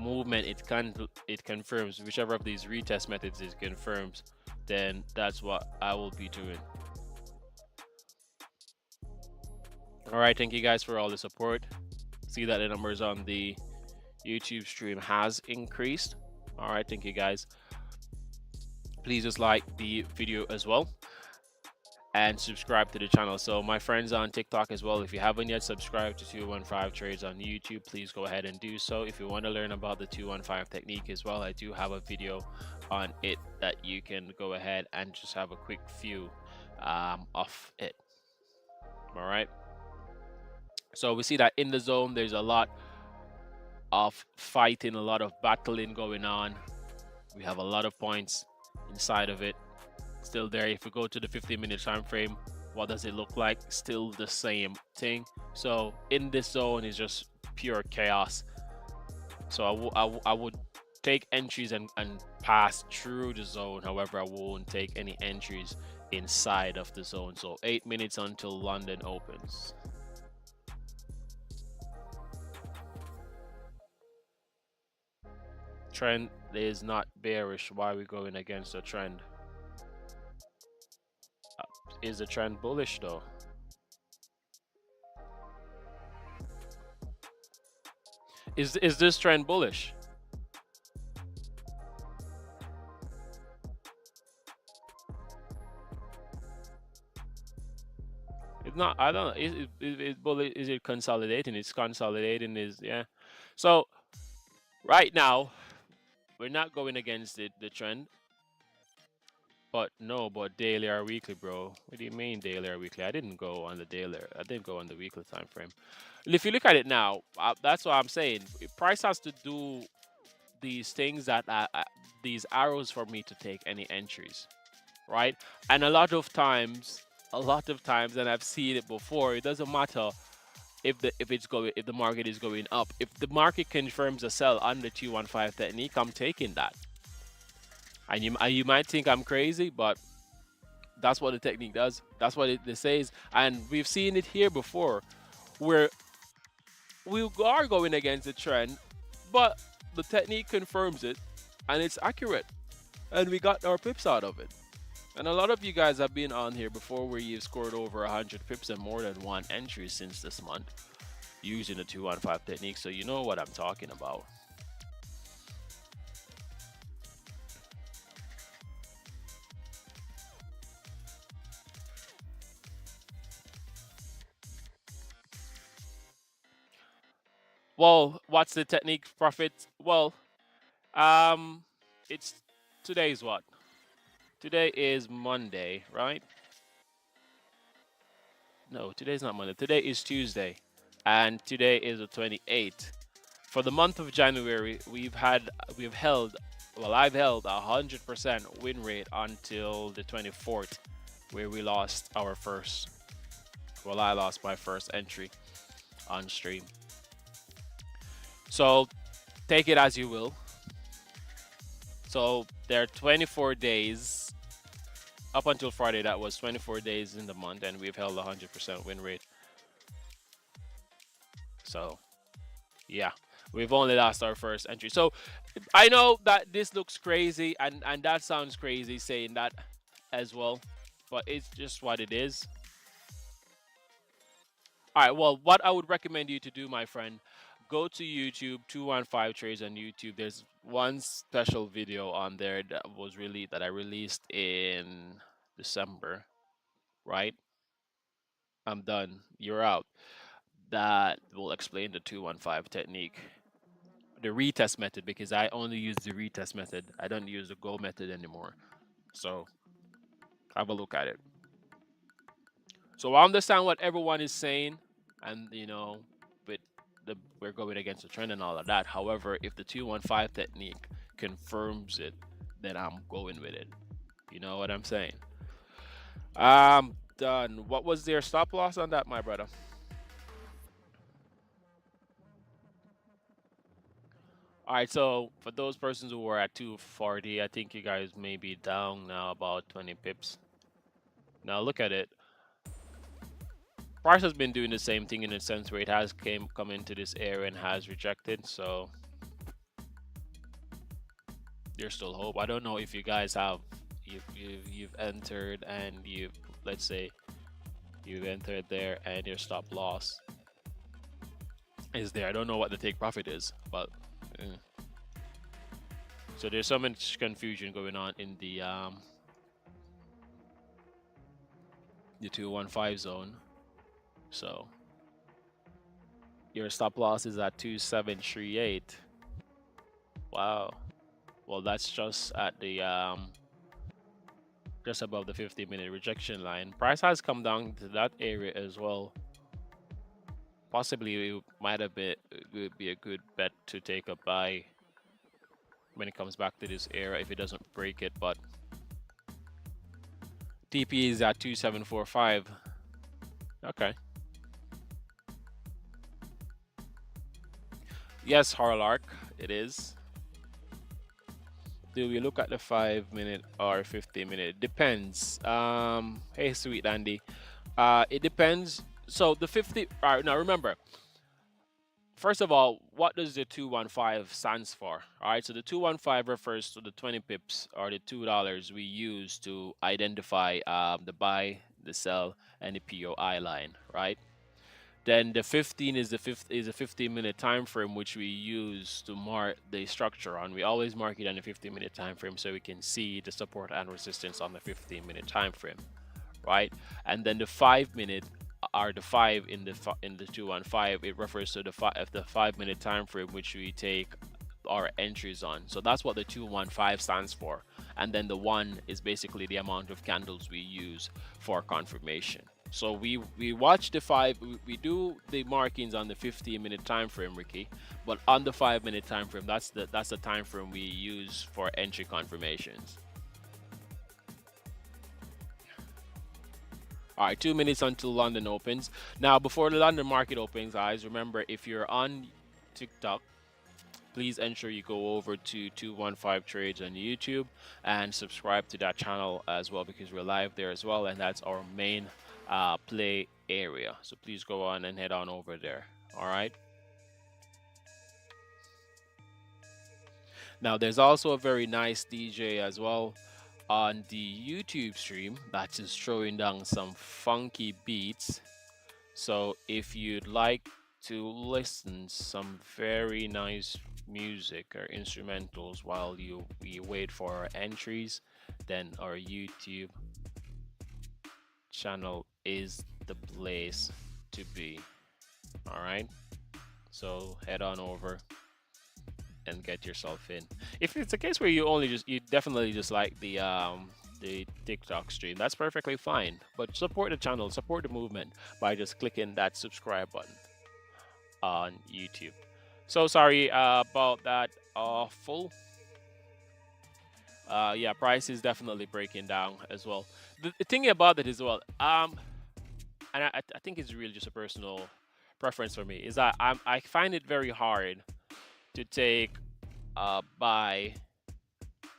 movement it confirms, whichever of these retest methods it confirms, then that's what I will be doing. All right, thank you guys for all the support. See that the numbers on the YouTube stream has increased. All right, thank you guys. Please just like the video as well and subscribe to the channel. So my friends on TikTok as well, if you haven't yet subscribed to 215 Trades on YouTube, please go ahead and do so. If you want to learn about the 215 technique as well, I do have a video on it that you can go ahead and just have a quick view of it. All right. So we see that in the zone, there's a lot of fighting, a lot of battling going on. We have a lot of points inside of it still there. If we go to the 15-minute time frame, what does it look like? Still the same thing. So in this zone is just pure chaos. So I would take entries and pass through the zone. However, I won't take any entries inside of the zone. So 8 minutes until London opens. Trend is not bearish. Why are we going against the trend? Is the trend bullish though? Is this trend bullish? It's not. I don't know. Is it consolidating? It's consolidating. Is yeah. So right now we're not going against the trend, but no, but daily or weekly, bro. What do you mean daily or weekly? I didn't go on the daily. I didn't go on the weekly time frame. And if you look at it now, that's what I'm saying. Price has to do these things that these arrows for me to take any entries, right? And a lot of times, and I've seen it before. It doesn't matter if the market is going up. If the market confirms a sell on the 215 technique, I'm taking that. And you might think I'm crazy, but that's what the technique does. That's what it says, and we've seen it here before, where we are going against the trend, but the technique confirms it, and it's accurate, and we got our pips out of it. And a lot of you guys have been on here before where you've scored over 100 pips and more than one entry since this month using the 215 technique, so you know what I'm talking about. Well, what's the technique profit? Well, um, it's today's what? Today is Monday, right? No, today's not Monday. Today is Tuesday, and today is the 28th. For the month of January, we've held, well, I've held 100% win rate until the 24th, where we lost our first. Well, I lost my first entry on stream. So take it as you will. So there are 24 days up until Friday. That was 24 days in the month, and we've held 100% win rate. So yeah, we've only lost our first entry. So I know that this looks crazy, and that sounds crazy saying that as well, but it's just what it is. All right, well, what I would recommend you to do, my friend, go to YouTube, 215 Trades on YouTube. There's one special video on there that I released in December, right? I'm done. You're out. That will explain the 215 technique. The retest method, because I only use the retest method. I don't use the go method anymore. So have a look at it. So I understand what everyone is saying, and but we're going against the trend and all of that. However, if the 215 technique confirms it, then I'm going with it. You know what I'm saying? Done. What was their stop loss on that, my brother? All right, so for those persons who were at 240, I think you guys may be down now about 20 pips. Now look at it. Price has been doing the same thing in a sense where it has come into this area and has rejected. So there's still hope. I don't know if you guys have you've entered and you've, let's say you've entered there and your stop loss is there. I don't know what the take profit is, but so there's so much confusion going on in the 215 zone. So your stop loss is at 2738. Wow. Well, that's just at the just above the 50-minute rejection line. Price has come down to that area as well. Possibly it might have been it would be a good bet to take a buy when it comes back to this area if it doesn't break it, but TP is at 2745. Okay. Yes, Harlark, it is. Do we look at the 5-minute or 50-minute? It depends. Hey, sweet Andy. It depends. So the 50. All right. Now remember. First of all, what does the 215 stands for? All right. So the 215 refers to the 20 pips or the $2 we use to identify the buy, the sell, and the POI line. Right. Then the 15 is a 15-minute time frame which we use to mark the structure on. We always mark it on the 15-minute time frame so we can see the support and resistance on the 15-minute time frame, right? And then the 5-minute are the 5 in the 215. It refers to the 5-minute time frame which we take our entries on. So that's what the 215 stands for. And then the 1 is basically the amount of candles we use for confirmation. So we watch the 5, we do the markings on the 15-minute time frame, Ricky, but on the 5-minute time frame, that's the time frame we use for entry confirmations. All right, 2 minutes until London opens. Now, before the London market opens, guys, remember if you're on TikTok, please ensure you go over to 215 Trades on YouTube and subscribe to that channel as well because we're live there as well, and that's our main play area. So please go on and head on over there. All right. Now, there's also a very nice DJ as well on the YouTube stream that is throwing down some funky beats. So if you'd like to listen some very nice music or instrumentals while we wait for our entries, then our YouTube channel is the place to be. All right, so head on over and get yourself in. If it's a case where you definitely just like the TikTok stream, that's perfectly fine. But support the channel, support the movement by just clicking that subscribe button on YouTube. So sorry about that. Awful. Yeah, price is definitely breaking down as well. The thing about it as well, and I think it's really just a personal preference for me, is that I find it very hard to take a buy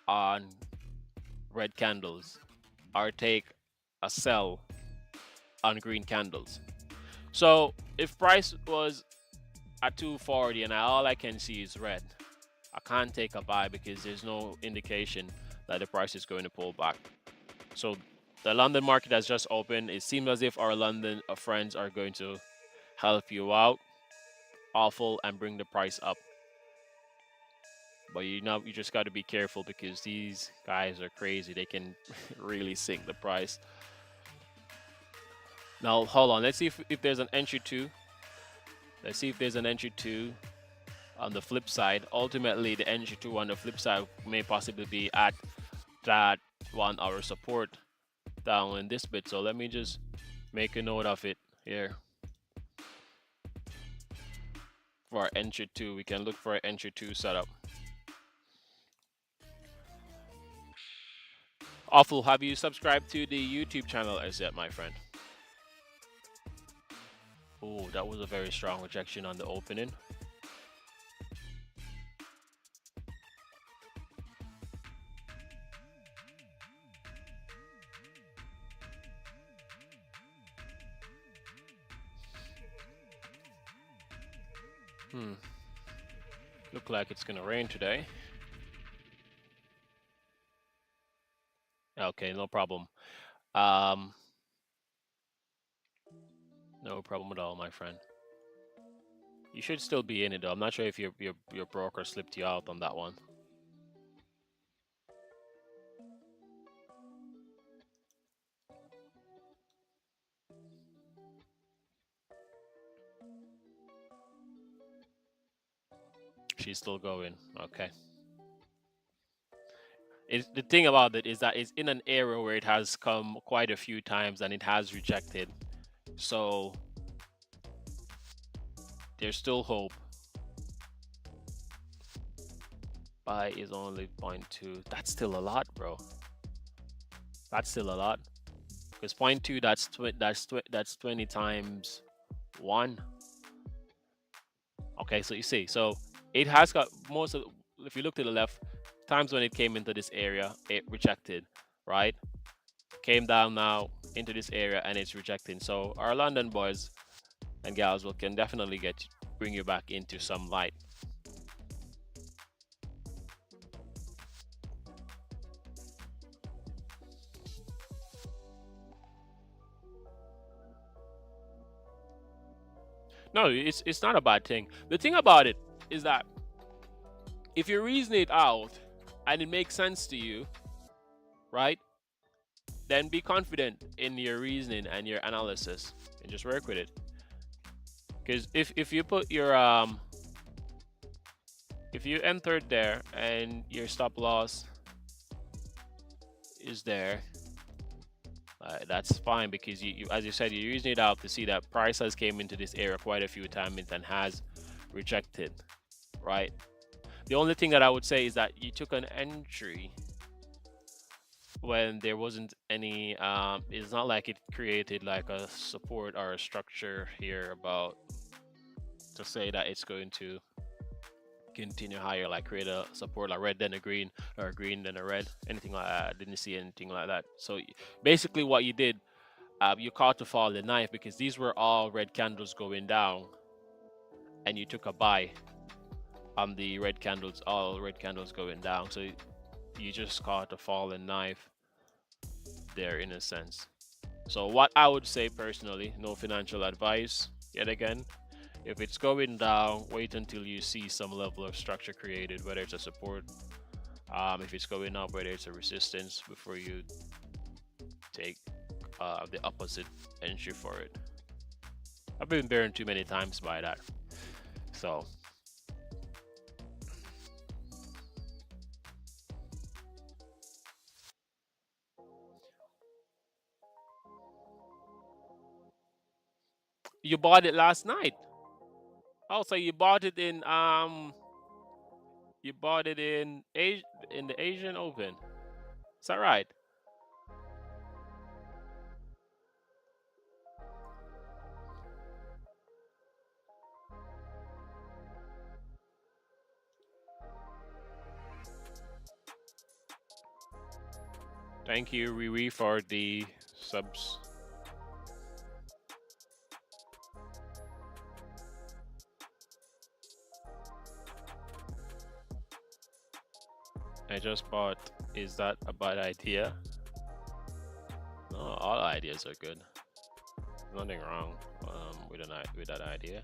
on red candles or take a sell on green candles. So if price was at 240 and all I can see is red, I can't take a buy because there's no indication that the price is going to pull back. So the London market has just opened. It seems as if our London friends are going to help you out awful and bring the price up. But you just got to be careful because these guys are crazy. They can really sink the price. Now hold on. Let's see if there's an entry two. Let's see if there's an entry two on the flip side. Ultimately, the entry two on the flip side may possibly be at that 1 hour support down in this bit. So let me just make a note of it here. for entry 2. We can look for an entry 2 setup. Awful, have you subscribed to the YouTube channel as yet, my friend? Oh, that was a very strong rejection on the opening. Look like it's gonna rain today. Okay, no problem. Um, no problem at all, my friend. You should still be in it though. I'm not sure if your broker slipped you out on that one. She's still going. Okay. The thing about it is that it's in an area where it has come quite a few times and it has rejected. So there's still hope. Buy is only 0.2. That's still a lot, bro. That's still a lot. Because 0.2, that's 20 times 1. Okay, so you see, so it has got most of. If you look to the left, times when it came into this area, it rejected, right? Came down now into this area and it's rejecting. So our London boys and gals will can definitely bring you back into some light. No, it's not a bad thing. The thing about it is that if you reason it out and it makes sense to you, right? Then be confident in your reasoning and your analysis and just work with it. Because if you put your if you entered there and your stop loss is there, that's fine because you as you said, you're using it out to see that price has came into this area quite a few times and has rejected, right? The only thing that I would say is that you took an entry when there wasn't any it's not like it created like a support or a structure here about to say that it's going to continue higher, like create a support like red then a green or a green then a red, anything like that. I didn't see anything like that. So basically what you did, you caught the fall of the knife because these were all red candles going down and you took a buy on the red candles, all red candles going down. So you just caught a fallen knife there in a sense. So what I would say personally, no financial advice yet again, if it's going down, wait until you see some level of structure created, whether it's a support, if it's going up, whether it's a resistance, before you take the opposite entry for it. I've been burned too many times by that. So you bought it last night. Also, you bought it in in the Asian Open. Is that right? Thank you, Riri, for the subs. I just bought. Is that a bad idea? No, all ideas are good. Nothing wrong with that idea.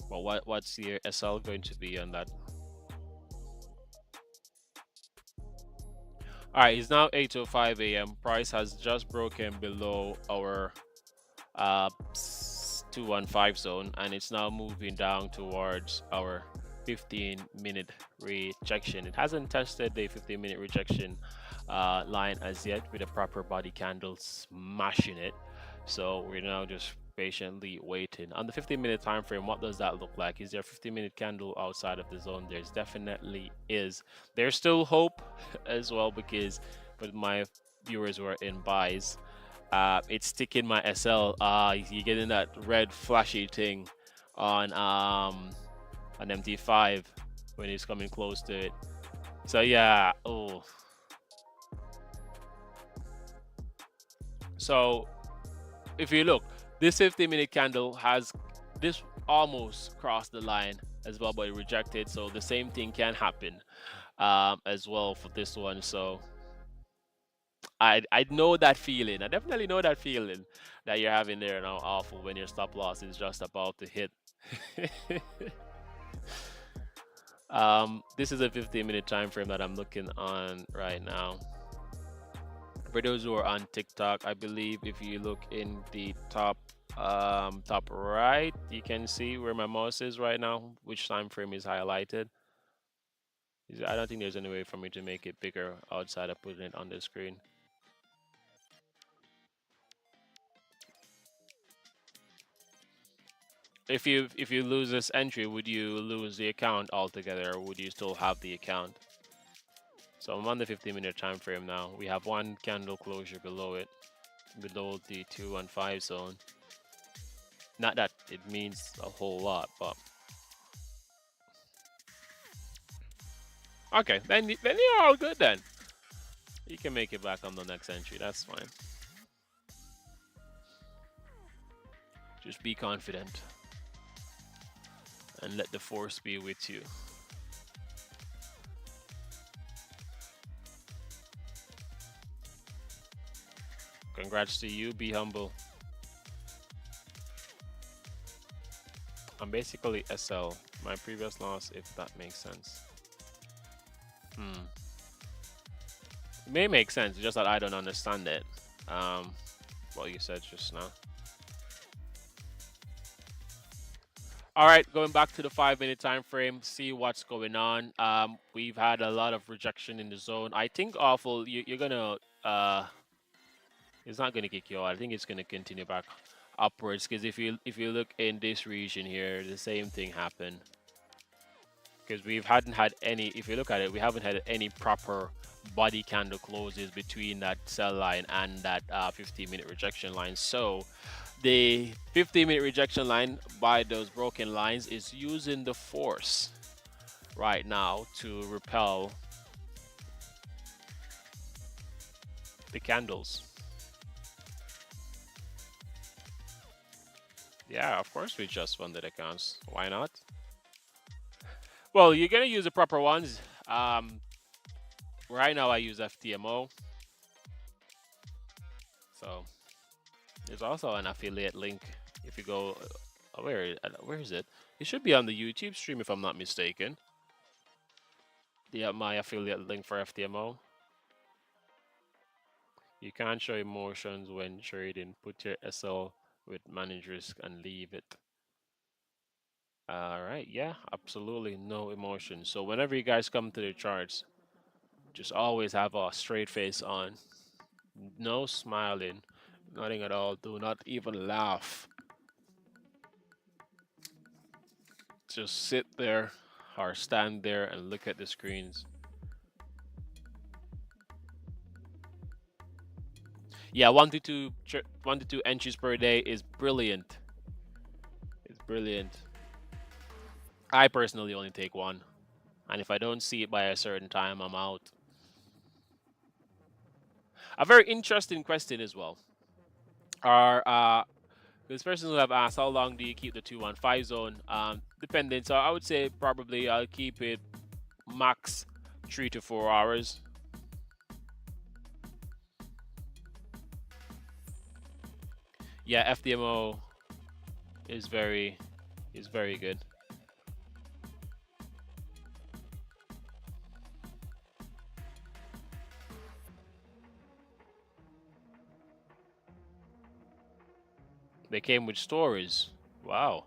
But what's your SL going to be on that? All right, it's now 8:05 a.m. Price has just broken below our 215 zone and it's now moving down towards our 15-minute rejection. It hasn't tested the 15-minute rejection line as yet with a proper body candle smashing it. So we're now just patiently waiting. On the 15-minute time frame, what does that look like? Is there a 15-minute candle outside of the zone? There's definitely is. There's still hope as well because with my viewers who are in buys, it's sticking my SL. You're getting that red flashy thing on an MT5 when it's coming close to it. So yeah, oh. So if you look, this 15-minute candle has this almost crossed the line as well, but it rejected. So the same thing can happen as well for this one. So I know that feeling. I definitely know that feeling that you're having there now, awful when your stop loss is just about to hit. This is a 15-minute time frame that I'm looking on right now. For those who are on TikTok, I believe if you look in the top right, you can see where my mouse is right now, which time frame is highlighted. I don't think there's any way for me to make it bigger outside of putting it on the screen. If you lose this entry, would you lose the account altogether, or would you still have the account? So I'm on the 15-minute time frame now. We have one candle closure below it, below the 215 zone. Not that it means a whole lot, but okay, then you're all good then. You can make it back on the next entry. That's fine. Just be confident and let the force be with you. Congrats to you. Be humble. I'm basically SL. My previous loss, if that makes sense. It may make sense, just that I don't understand it. What you said just now. All right, going back to the 5-minute time frame, see what's going on. We've had a lot of rejection in the zone. I think awful. You're gonna it's not gonna kick you out. I think it's gonna continue back upwards because if you look in this region here, the same thing happened. Because we hadn't had any. If you look at it, we haven't had any proper body candle closes between that sell line and that 15-minute rejection line. So the 15-minute rejection line by those broken lines is using the force right now to repel the candles. Yeah, of course we just funded accounts. Why not? Well, you're gonna use the proper ones. Right now I use FTMO. So there's also an affiliate link. If you go, where is it? It should be on the YouTube stream if I'm not mistaken. Yeah, my affiliate link for FTMO. You can't show emotions when trading. Put your SL with manage risk and leave it. All right, yeah, absolutely no emotion. So whenever you guys come to the charts, just always have a straight face on. No smiling, nothing at all. Do not even laugh. Just sit there or stand there and look at the screens. Yeah, 1 to 2 entries per day is brilliant. It's brilliant. I personally only take one, and if I don't see it by a certain time, I'm out. A very interesting question as well. Are this person who have asked how long do you keep the 215 zone? Depending. So I would say probably I'll keep it max 3 to 4 hours. Yeah, FDMO is very good. They came with stories. Wow.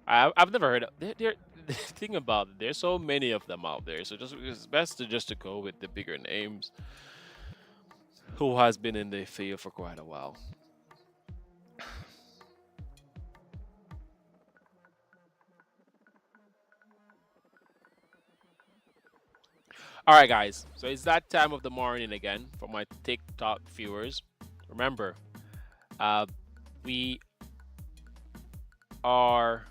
I've never heard of the thing about it, there's so many of them out there. So just it's best to go with the bigger names. who has been in the field for quite a while. All right, guys. So it's that time of the morning again for my TikTok viewers. Remember, uh, we are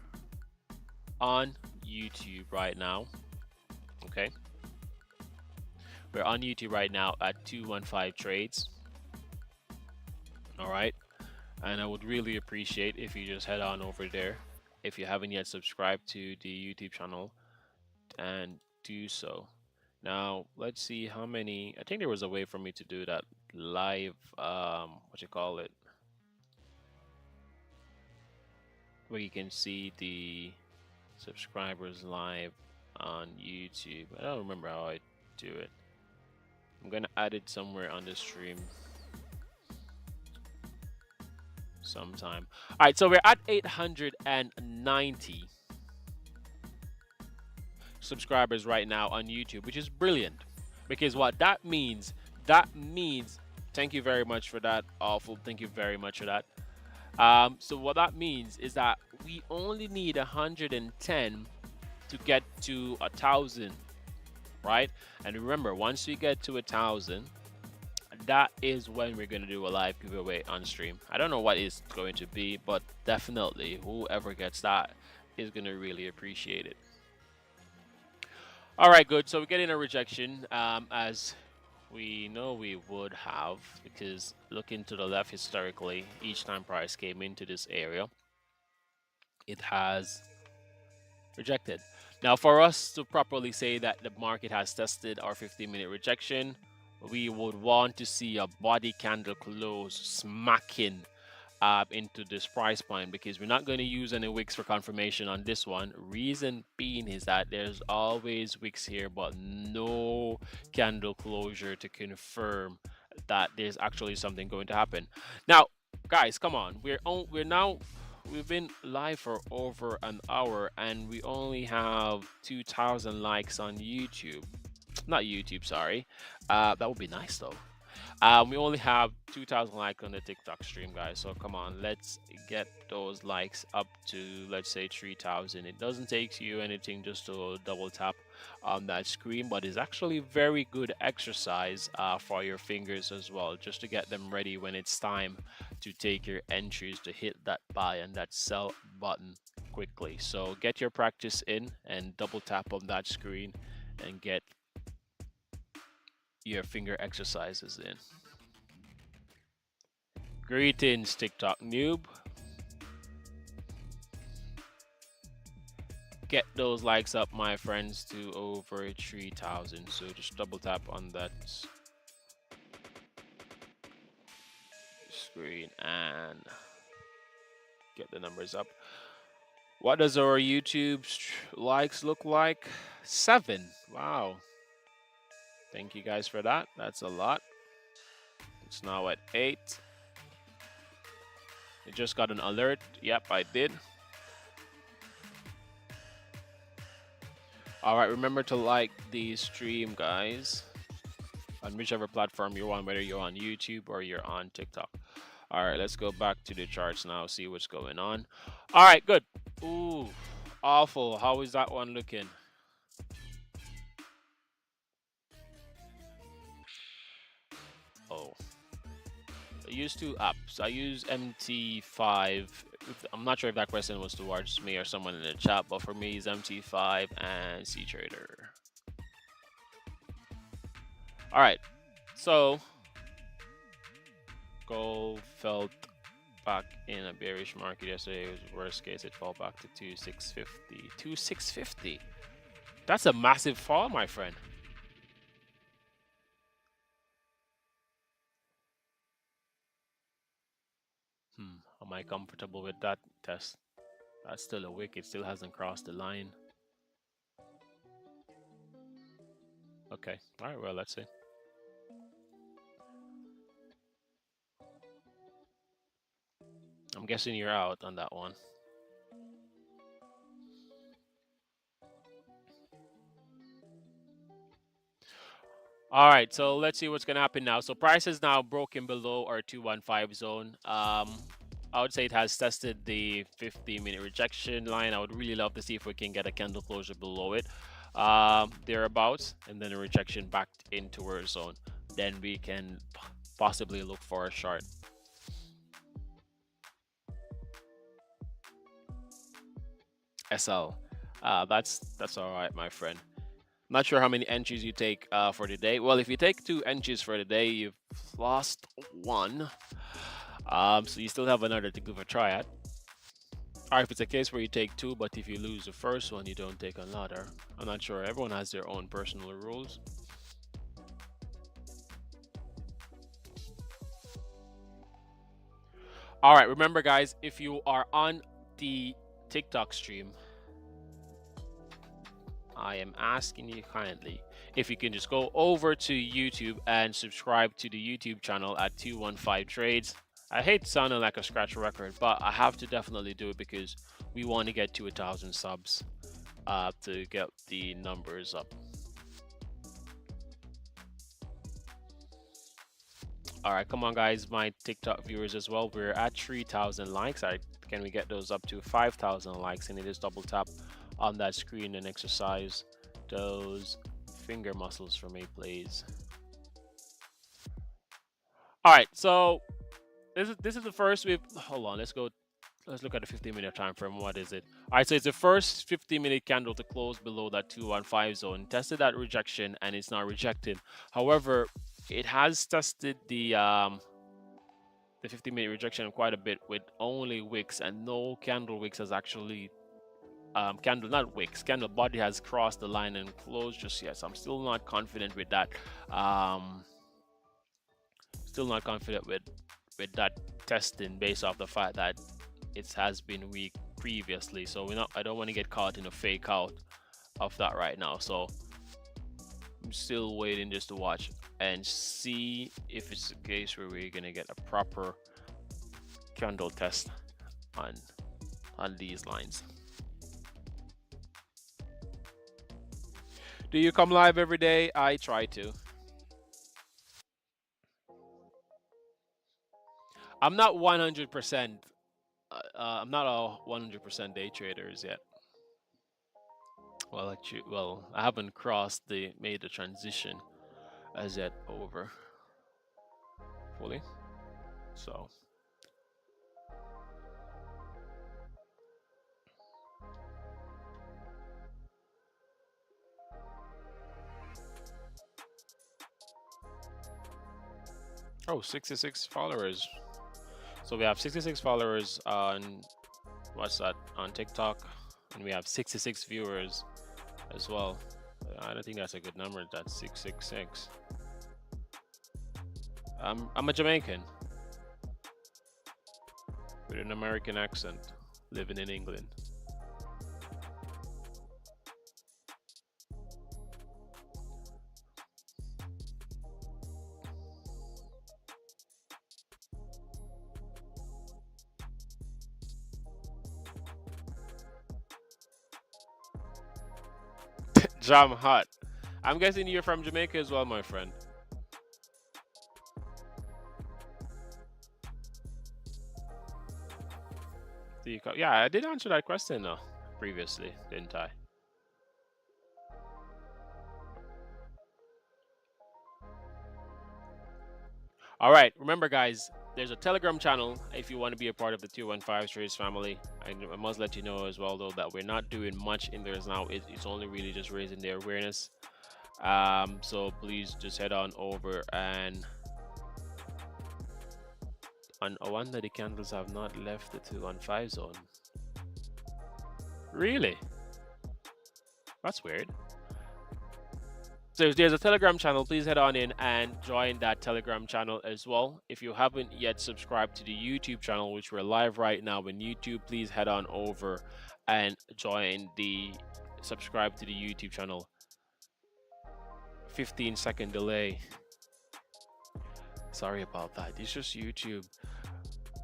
on YouTube right now. Okay, we're on YouTube right now at 215 Trades. All right, and I would really appreciate if you just head on over there if you haven't yet subscribed to the YouTube channel and do so. Now, let's see how many. I think there was a way for me to do that live, what you call it, where you can see the subscribers live on YouTube. I don't remember how I do it. I'm gonna add it somewhere on the stream sometime. All right, so we're at 890 subscribers right now on YouTube, which is brilliant because what that means, thank you very much for that. Awful, thank you very much for that. So what that means is that we only need 110 to get to 1,000, right? And remember, once we get to 1,000, that is when we're going to do a live giveaway on stream. I don't know what it's going to be, but definitely whoever gets that is going to really appreciate it. All right, good. So we're getting a rejection, as we know we would have, because looking to the left historically, each time price came into this area, it has rejected. Now, for us to properly say that the market has tested our 15-minute rejection, we would want to see a body candle close smacking into this price point, because we're not going to use any wicks for confirmation on this one. Reason being is that there's always wicks here, but no candle closure to confirm that there's actually something going to happen. Now, guys, come on. We've been live for over an hour and we only have 2,000 likes on YouTube. Not YouTube, sorry. That would be nice though. We only have 2,000 likes on the TikTok stream, guys. So come on, let's get those likes up to, let's say, 3,000. It doesn't take you anything just to double tap on that screen, but it's actually very good exercise for your fingers as well, just to get them ready when it's time to take your entries, to hit that buy and that sell button quickly. So get your practice in and double tap on that screen and get your finger exercises in. Greetings, TikTok noob. Get those likes up, my friends, to over 3,000. So just double tap on that screen and get the numbers up. What does our YouTube likes look like? 7. Wow. Thank you guys for that. That's a lot. It's now at 8. I just got an alert. Yep, I did. All right, remember to like the stream, guys, on whichever platform you're on, whether you're on YouTube or you're on TikTok. All right, let's go back to the charts now, see what's going on. All right, good. Ooh, awful. How is that one looking? Oh, I use 2 apps. I use MT5. I'm not sure if that question was towards me or someone in the chat, but for me, it's MT5 and CTrader. All right, so gold felt back in a bearish market yesterday. It was worst case, it fell back to 2,650. 2,650. That's a massive fall, my friend. Am I comfortable with that test? That's still a wick. It still hasn't crossed the line. Okay. All right. Well, let's see. I'm guessing you're out on that one. All right, so let's see what's gonna happen now. So price is now broken below our 215 zone. I would say it has tested the 50-minute rejection line. I would really love to see if we can get a candle closure below it, thereabouts, and then a rejection back into our zone. Then we can possibly look for a short. SL. That's all right, my friend. Not sure how many entries you take for the day. Well, if you take 2 entries for the day, you've lost one. So you still have another to give a try at. Or if it's a case where you take two, but if you lose the first one, you don't take another. I'm not sure. Everyone has their own personal rules. All right, remember, guys, if you are on the TikTok stream, I am asking you kindly if you can just go over to YouTube and subscribe to the YouTube channel at 215 Trades. I hate sounding like a scratch record, but I have to definitely do it because we want to get to 1,000 subs to get the numbers up. All right, come on, guys, my TikTok viewers as well. We're at 3,000 likes. Can we get those up to 5,000 likes? And you just double tap on that screen and exercise those finger muscles for me, please. All right, so this is the first we've. Hold on, let's go. Let's look at the 15-minute time frame. What is it? All right, so it's the first 15-minute candle to close below that 215 zone. Tested that rejection, and it's not rejected. However, it has tested the 50-minute rejection quite a bit with only wicks, and no candle wicks has actually candle not wicks candle body has crossed the line and closed just yet. So I'm still not confident with that. Still not confident with that testing based off the fact that it has been weak previously. So I don't want to get caught in a fake out of that right now. So I'm still waiting just to watch and see if it's the case where we're gonna get a proper candle test on these lines. Do you come live every day? I try to. I'm not 100%. I'm not a 100% day traders yet. Well, I haven't made the transition as yet over fully. So, oh, 66 followers. So we have 66 followers on what's that on TikTok, and we have 66 viewers as well. I don't think that's a good number. That's 666. I'm a Jamaican with an American accent, living in England. Jam hot. I'm guessing you're from Jamaica as well, my friend. Yeah, I did answer that question though previously, didn't I? All right, remember, guys, there's a Telegram channel if you want to be a part of the 215 Trades family. I must let you know as well, though, that we're not doing much in there now. It's only really just raising their awareness. So please just head on over and on Awanda, the candles have not left the 215 zone. Really? That's weird. So if there's a Telegram channel, please head on in and join that Telegram channel as well. If you haven't yet subscribed to the YouTube channel, which we're live right now in YouTube, please head on over and subscribe to the YouTube channel. 15-second delay. Sorry about that. It's just YouTube.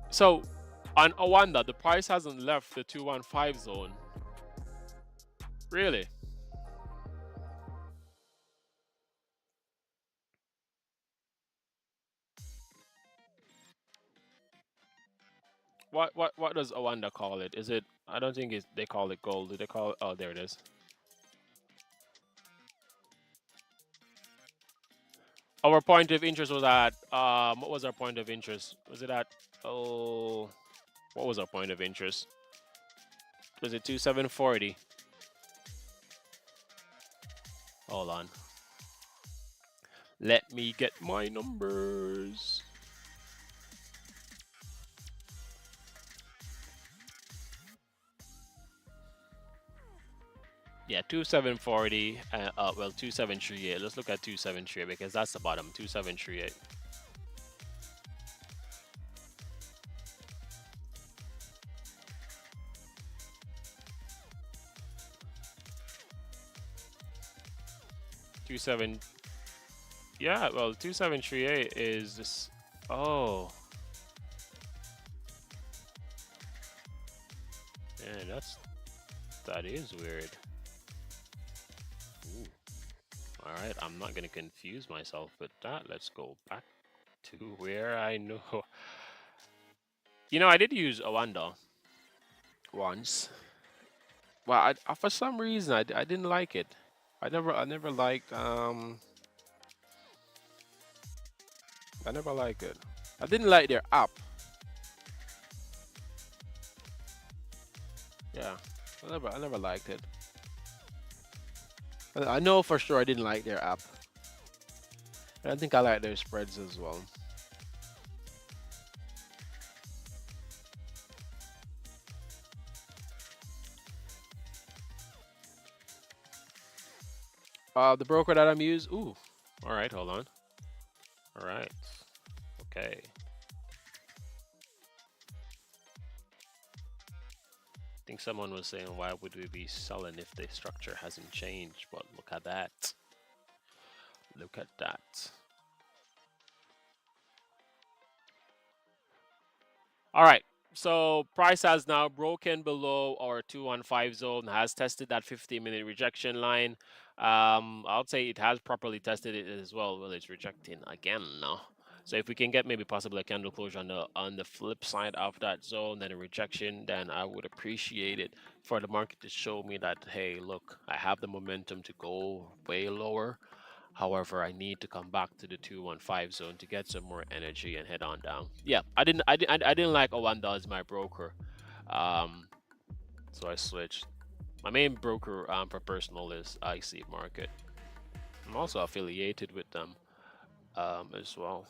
So on Awanda, the price hasn't left the 215 zone. Really? What does Awanda call it? Is it? I don't think it's, they call it gold. Do they call it? Oh, there it is. Our point of interest was at what was our point of interest? Was it at oh what was our point of interest? Was it 2740? Hold on. Let me get my numbers. Yeah, 2740. Well, 2738. Let's look at 2738 because that's the bottom. 2738. Two seven. Yeah, well, 2738 is this. Oh, man, that is weird. Ooh. All right, I'm not gonna confuse myself with that. Let's go back to where I know. You know, I did use Awanda once. Well, for some reason I didn't like it. I never liked I never liked it. I didn't like their app. Yeah, I never liked it. I know for sure I didn't like their app. I don't think I like their spreads as well. The broker that I'm using. Ooh. All right, hold on. All right. Okay. I think someone was saying, why would we be selling if the structure hasn't changed? But look at that. Look at that. All right. So price has now broken below our 215 zone, has tested that 15-minute rejection line. I would say it has properly tested it as well. Well, it's rejecting again now. So if we can get maybe possibly a candle closure on the flip side of that zone, then a rejection, then I would appreciate it for the market to show me that, hey, look, I have the momentum to go way lower. However, I need to come back to the 215 zone to get some more energy and head on down. Yeah, I didn't like Owanda as my broker, um, so I switched. My main broker for personal is IC Market. I'm also affiliated with them as well.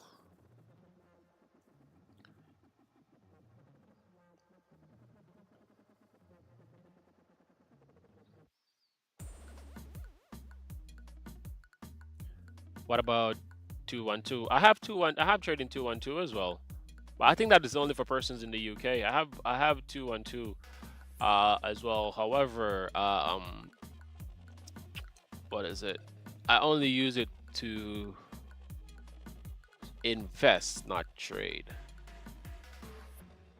What about 212? I have trading 212 as well, but I think that is only for persons in the UK. I have 212 as well. However, what is it? I only use it to invest, not trade.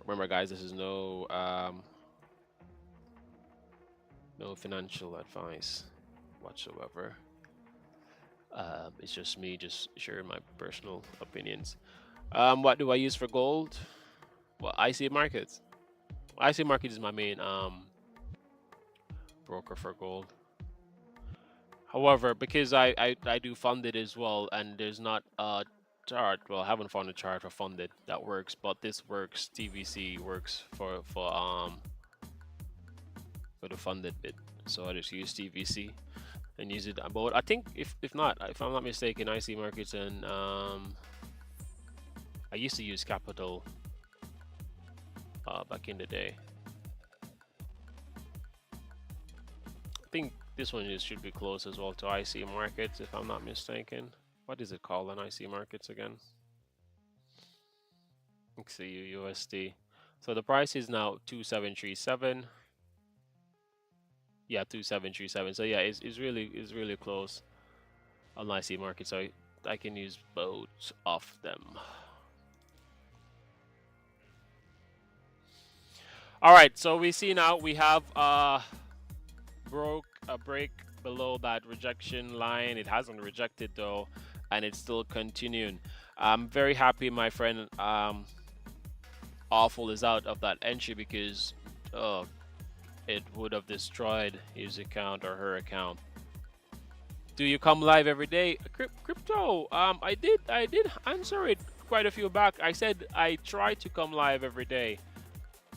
Remember, guys, this is no financial advice whatsoever. It's just me just sharing my personal opinions. What do I use for gold? Well, IC Markets. IC Market is my main broker for gold. However, because I do funded as well, and there's not a chart. Well, I haven't found a chart for funded that works, but this works. TVC works for the funded bit. So I just use TVC and use it. But I think if not, if I'm not mistaken, IC Markets and I used to use Capital back in the day. I think this one should be close as well to IC Markets, if I'm not mistaken. What is it called on IC Markets again? XAU USD. So the price is now 2737. Yeah, 2737. So yeah, it's really close on IC Markets. So I can use both of them. All right, so we see now we have broke a break below that rejection line. It hasn't rejected though, and it's still continuing. I'm very happy, my friend. Awful is out of that entry because it would have destroyed his account or her account. Do you come live every day? Crypto. I did answer it quite a few back. I said I try to come live every day.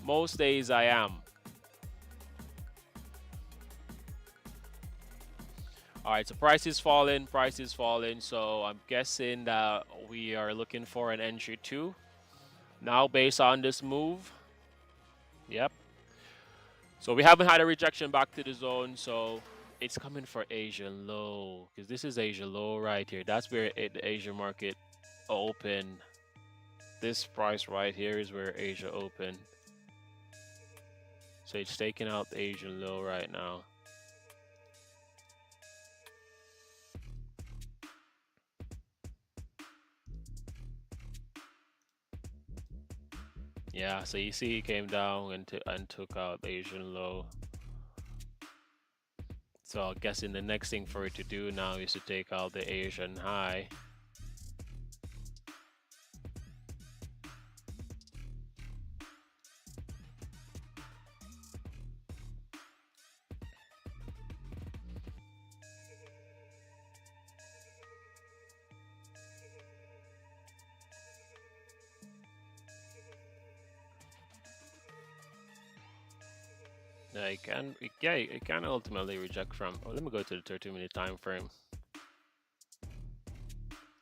Most days I am. All right, so price is falling, price is falling. So I'm guessing that we are looking for an entry too. Now based on this move. Yep. So we haven't had a rejection back to the zone, so it's coming for Asian low because this is Asia low right here. That's where the Asia market open. This price right here is where Asia open. So it's taking out the Asian low right now. Yeah, so you see it came down and took out the Asian low. So I'm guessing the next thing for it to do now is to take out the Asian high. It can ultimately reject from. Oh, let me go to the 30-minute time frame.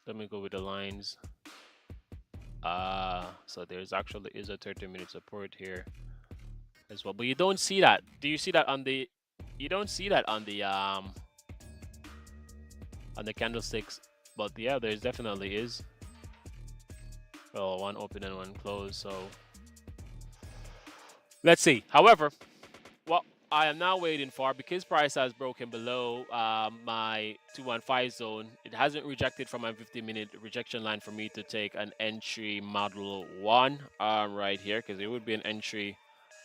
Let me go with the lines. So there's actually is a 30-minute support here as well, but you don't see that. Do you see that on the? You don't see that on the candlesticks, but yeah, there's definitely is. Well, one open and one closed, so let's see. However, what I am now waiting for, because price has broken below my 215 zone, it hasn't rejected from my 50-minute rejection line for me to take an entry model 1 right here, because it would be an entry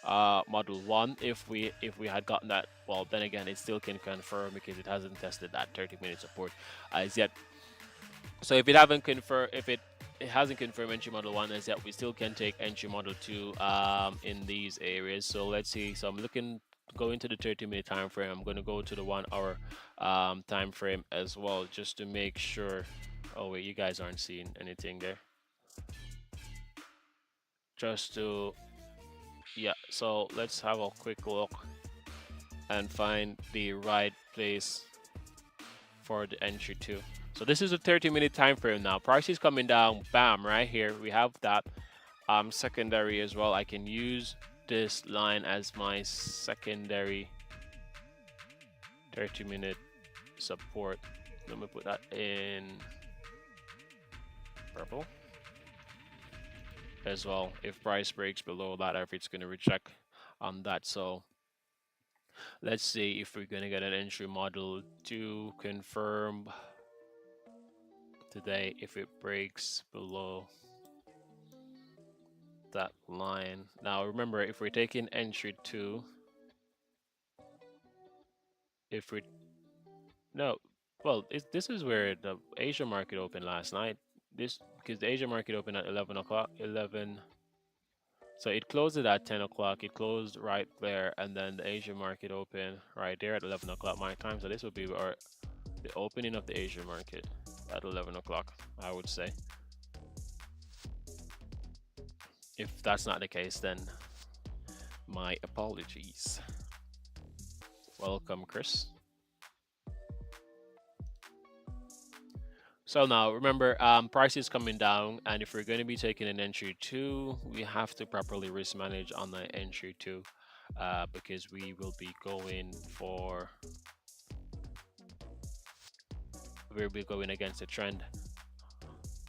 model 1 if we had gotten that. Well, then again, it still can confirm because it hasn't tested that 30-minute support as yet. So if it haven't confirmed, if it hasn't confirmed entry model 1 as yet, we still can take entry model 2 in these areas. So let's see. So I'm looking, go into the 30-minute time frame. I'm going to go to the 1 hour time frame as well, just to make sure. Oh wait, you guys aren't seeing anything there. Just to, yeah, so let's have a quick look and find the right place for the entry 2. So this is a 30-minute time frame now. Price is coming down. Bam, right here. We have that secondary as well. I can use this line as my secondary 30-minute support. Let me put that in purple as well. If price breaks below that, if it's going to reject on that. So let's see if we're going to get an entry model to confirm today if it breaks below that line. Now remember, if we're taking entry 2, if we no, well, this is where the Asia market opened last night. This because the Asia market opened at 11 o'clock. 11. So it closed it at 10 o'clock. It closed right there, and then the Asia market opened right there at 11 o'clock my time. So this would be our the opening of the Asia market at 11 o'clock, I would say. If that's not the case, then my apologies. Welcome, Chris. So now remember, price is coming down, and if we're going to be taking an entry 2, we have to properly risk manage on the entry 2, because we will be going for, we'll be going against the trend.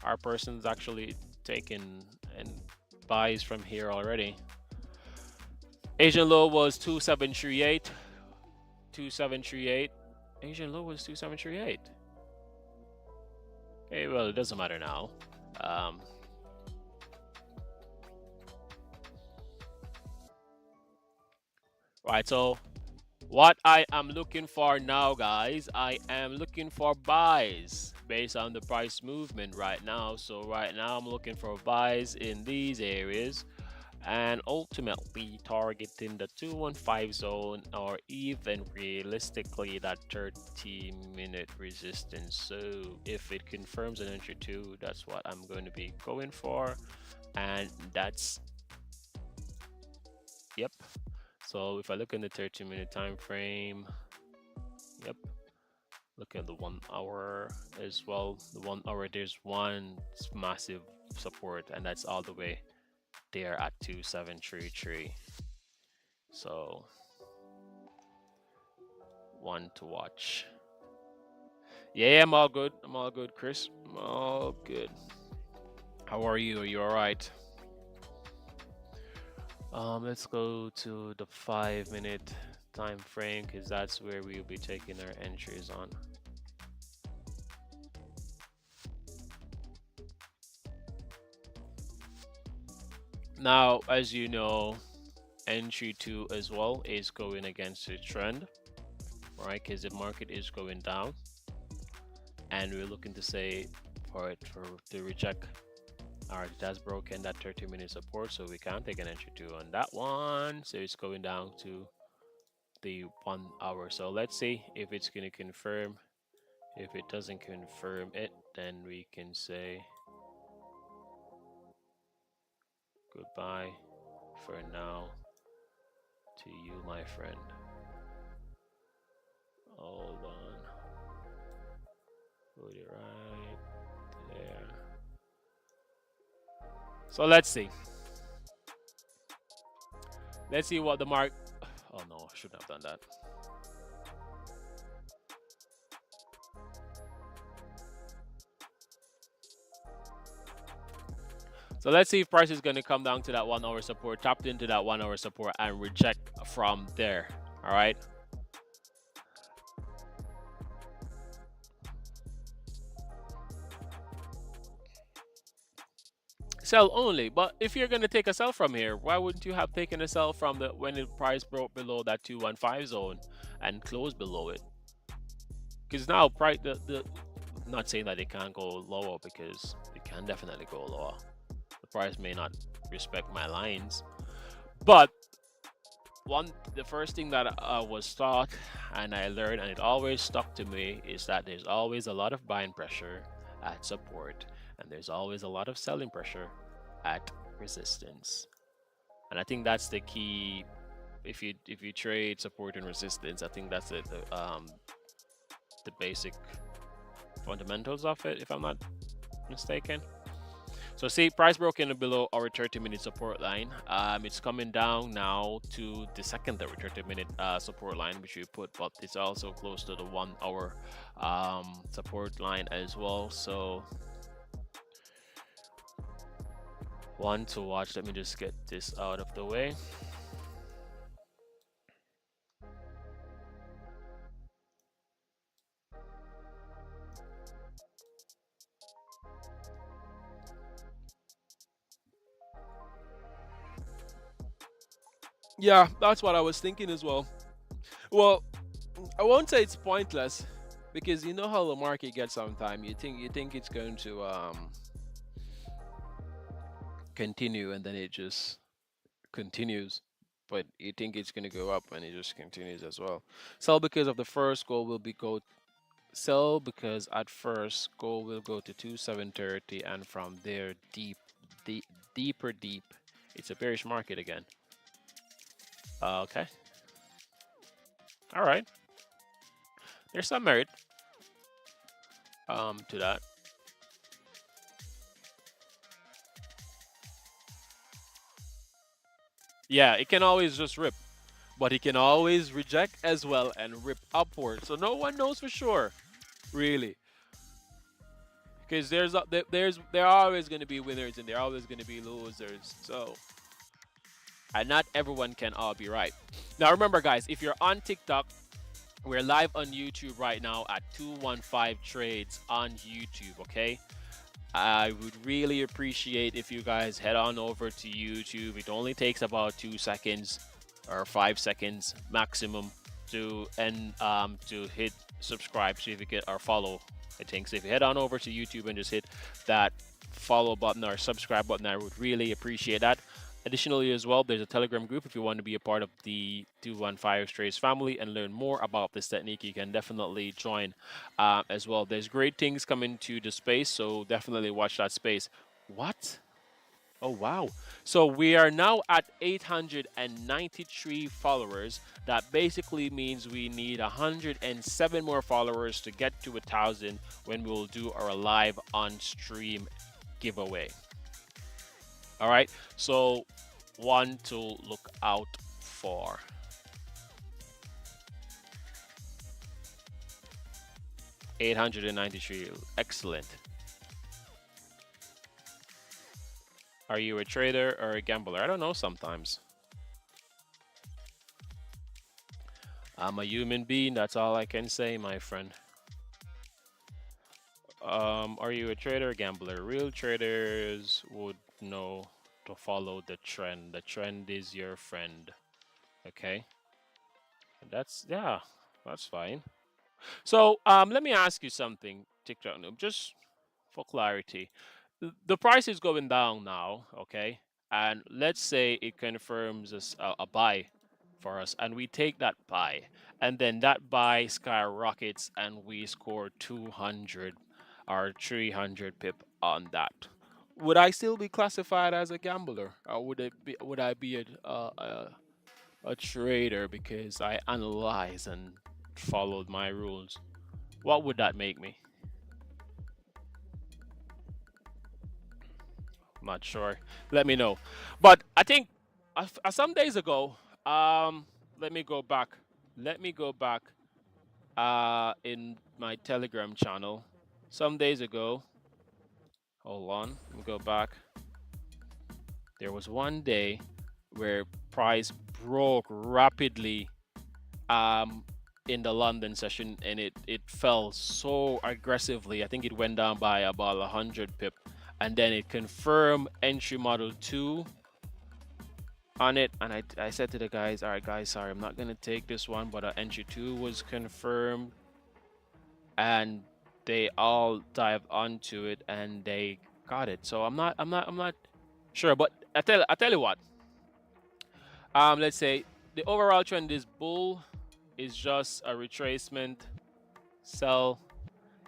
Our person's actually taking and buys from here already. Asian low was 2738. 2738. Asian low was 2738. Okay, well, it doesn't matter now. Right, so what I am looking for now, guys, I am looking for buys based on the price movement right now. So right now I'm looking for buys in these areas. and ultimately targeting the 215 zone or even realistically that 30-minute resistance. So if it confirms an entry 2, that's what I'm going to be going for, and that's yep. So if I look in the 30-minute time frame, yep, look at the 1 hour as well. The 1 hour, there's one massive support, and that's all the way there at 2733. So one to watch. Yeah, I'm all good. I'm all good, Chris. I'm all good. How are you? Are you all right? Let's go to the 5 minute time frame because that's where we'll be taking our entries on. Now, as you know, entry 2 as well is going against the trend, right? Because the market is going down, and we're looking to say for it to reject. All right, it has broken that 30-minute support, so we can't take an entry 2 on that one. So it's going down to the 1 hour. So let's see if it's going to confirm. If it doesn't confirm it, then we can say goodbye for now to you, my friend. Hold on. Put it right there. So let's see. Let's see what the mark. Oh no, I shouldn't have done that. So let's see if price is going to come down to that 1 hour support, tapped into that 1 hour support, and reject from there. All right. Sell only. But if you're going to take a sell from here, why wouldn't you have taken a sell from the when the price broke below that 215 zone and closed below it? Because now price the not saying that it can't go lower, because it can definitely go lower. The price may not respect my lines, but the first thing that I was taught and I learned, and it always stuck to me, is that there's always a lot of buying pressure at support, and there's always a lot of selling pressure at resistance. And I think that's the key. If you trade support and resistance, I think that's the basic fundamentals of it, if I'm not mistaken. So see, price broken below our 30-minute support line. It's coming down now to the secondary 30-minute support line, which we put, but it's also close to the 1 hour support line as well. So one to watch. Let me just get this out of the way. Yeah, that's what I was thinking as well. Well, I won't say it's pointless, because you know how the market gets sometimes. You think it's going to continue, and then it just continues. But you think it's going to go up, and it just continues as well. Sell because of the first goal will be go sell because at first goal will go to 2730, and from there deep, it's a bearish market again. Okay. All right. There's some merit to that. Yeah, it can always just rip, but it can always reject as well and rip upward. So no one knows for sure, really, because there are always going to be winners and there are always going to be losers. So, and not everyone can all be right. Now remember, guys, if you're on TikTok, we're live on YouTube right now at 215 Trades on YouTube. Okay. I would really appreciate if you guys head on over to YouTube. It only takes about 2 seconds or 5 seconds maximum to hit subscribe certificate or follow. I think so. If you head on over to YouTube and just hit that follow button or subscribe button, I would really appreciate that. Additionally, as well, there's a Telegram group if you want to be a part of the 215 Strays family and learn more about this technique. You can definitely join as well. There's great things coming to the space, so definitely watch that space. What? Oh, wow. So we are now at 893 followers. That basically means we need 107 more followers to get to 1,000 when we'll do our live on stream giveaway. All right. So one to look out for. 893. Excellent. Are you a trader or a gambler? I don't know sometimes. I'm a human being. That's all I can say, my friend. Are you a trader or gambler? Real traders would know to follow the trend. The trend is your friend. Okay? That's, yeah, that's fine. So let me ask you something, TikTok noob, just for clarity. The price is going down now, okay? And let's say it confirms a buy for us, and we take that buy, and then that buy skyrockets, and we score 200 or 300 pip on that. Would I still be classified as a gambler, or would I be a trader because I analyze and followed my rules? What would that make me? I'm not sure. Let me know. But I think some days ago, let me go back. Let me go back in my Telegram channel. Some days ago, hold on, let me go back. There was one day where price broke rapidly um in the London session, and it fell so aggressively. I think it went down by about 100 pip, and then it confirmed entry model 2 on it, and I said to the guys, all right guys, sorry, I'm not gonna take this one, but entry 2 was confirmed, and they all dived onto it and they got it. So I'm not sure, but I tell you what, let's say the overall trend is bull, is just a retracement, sell.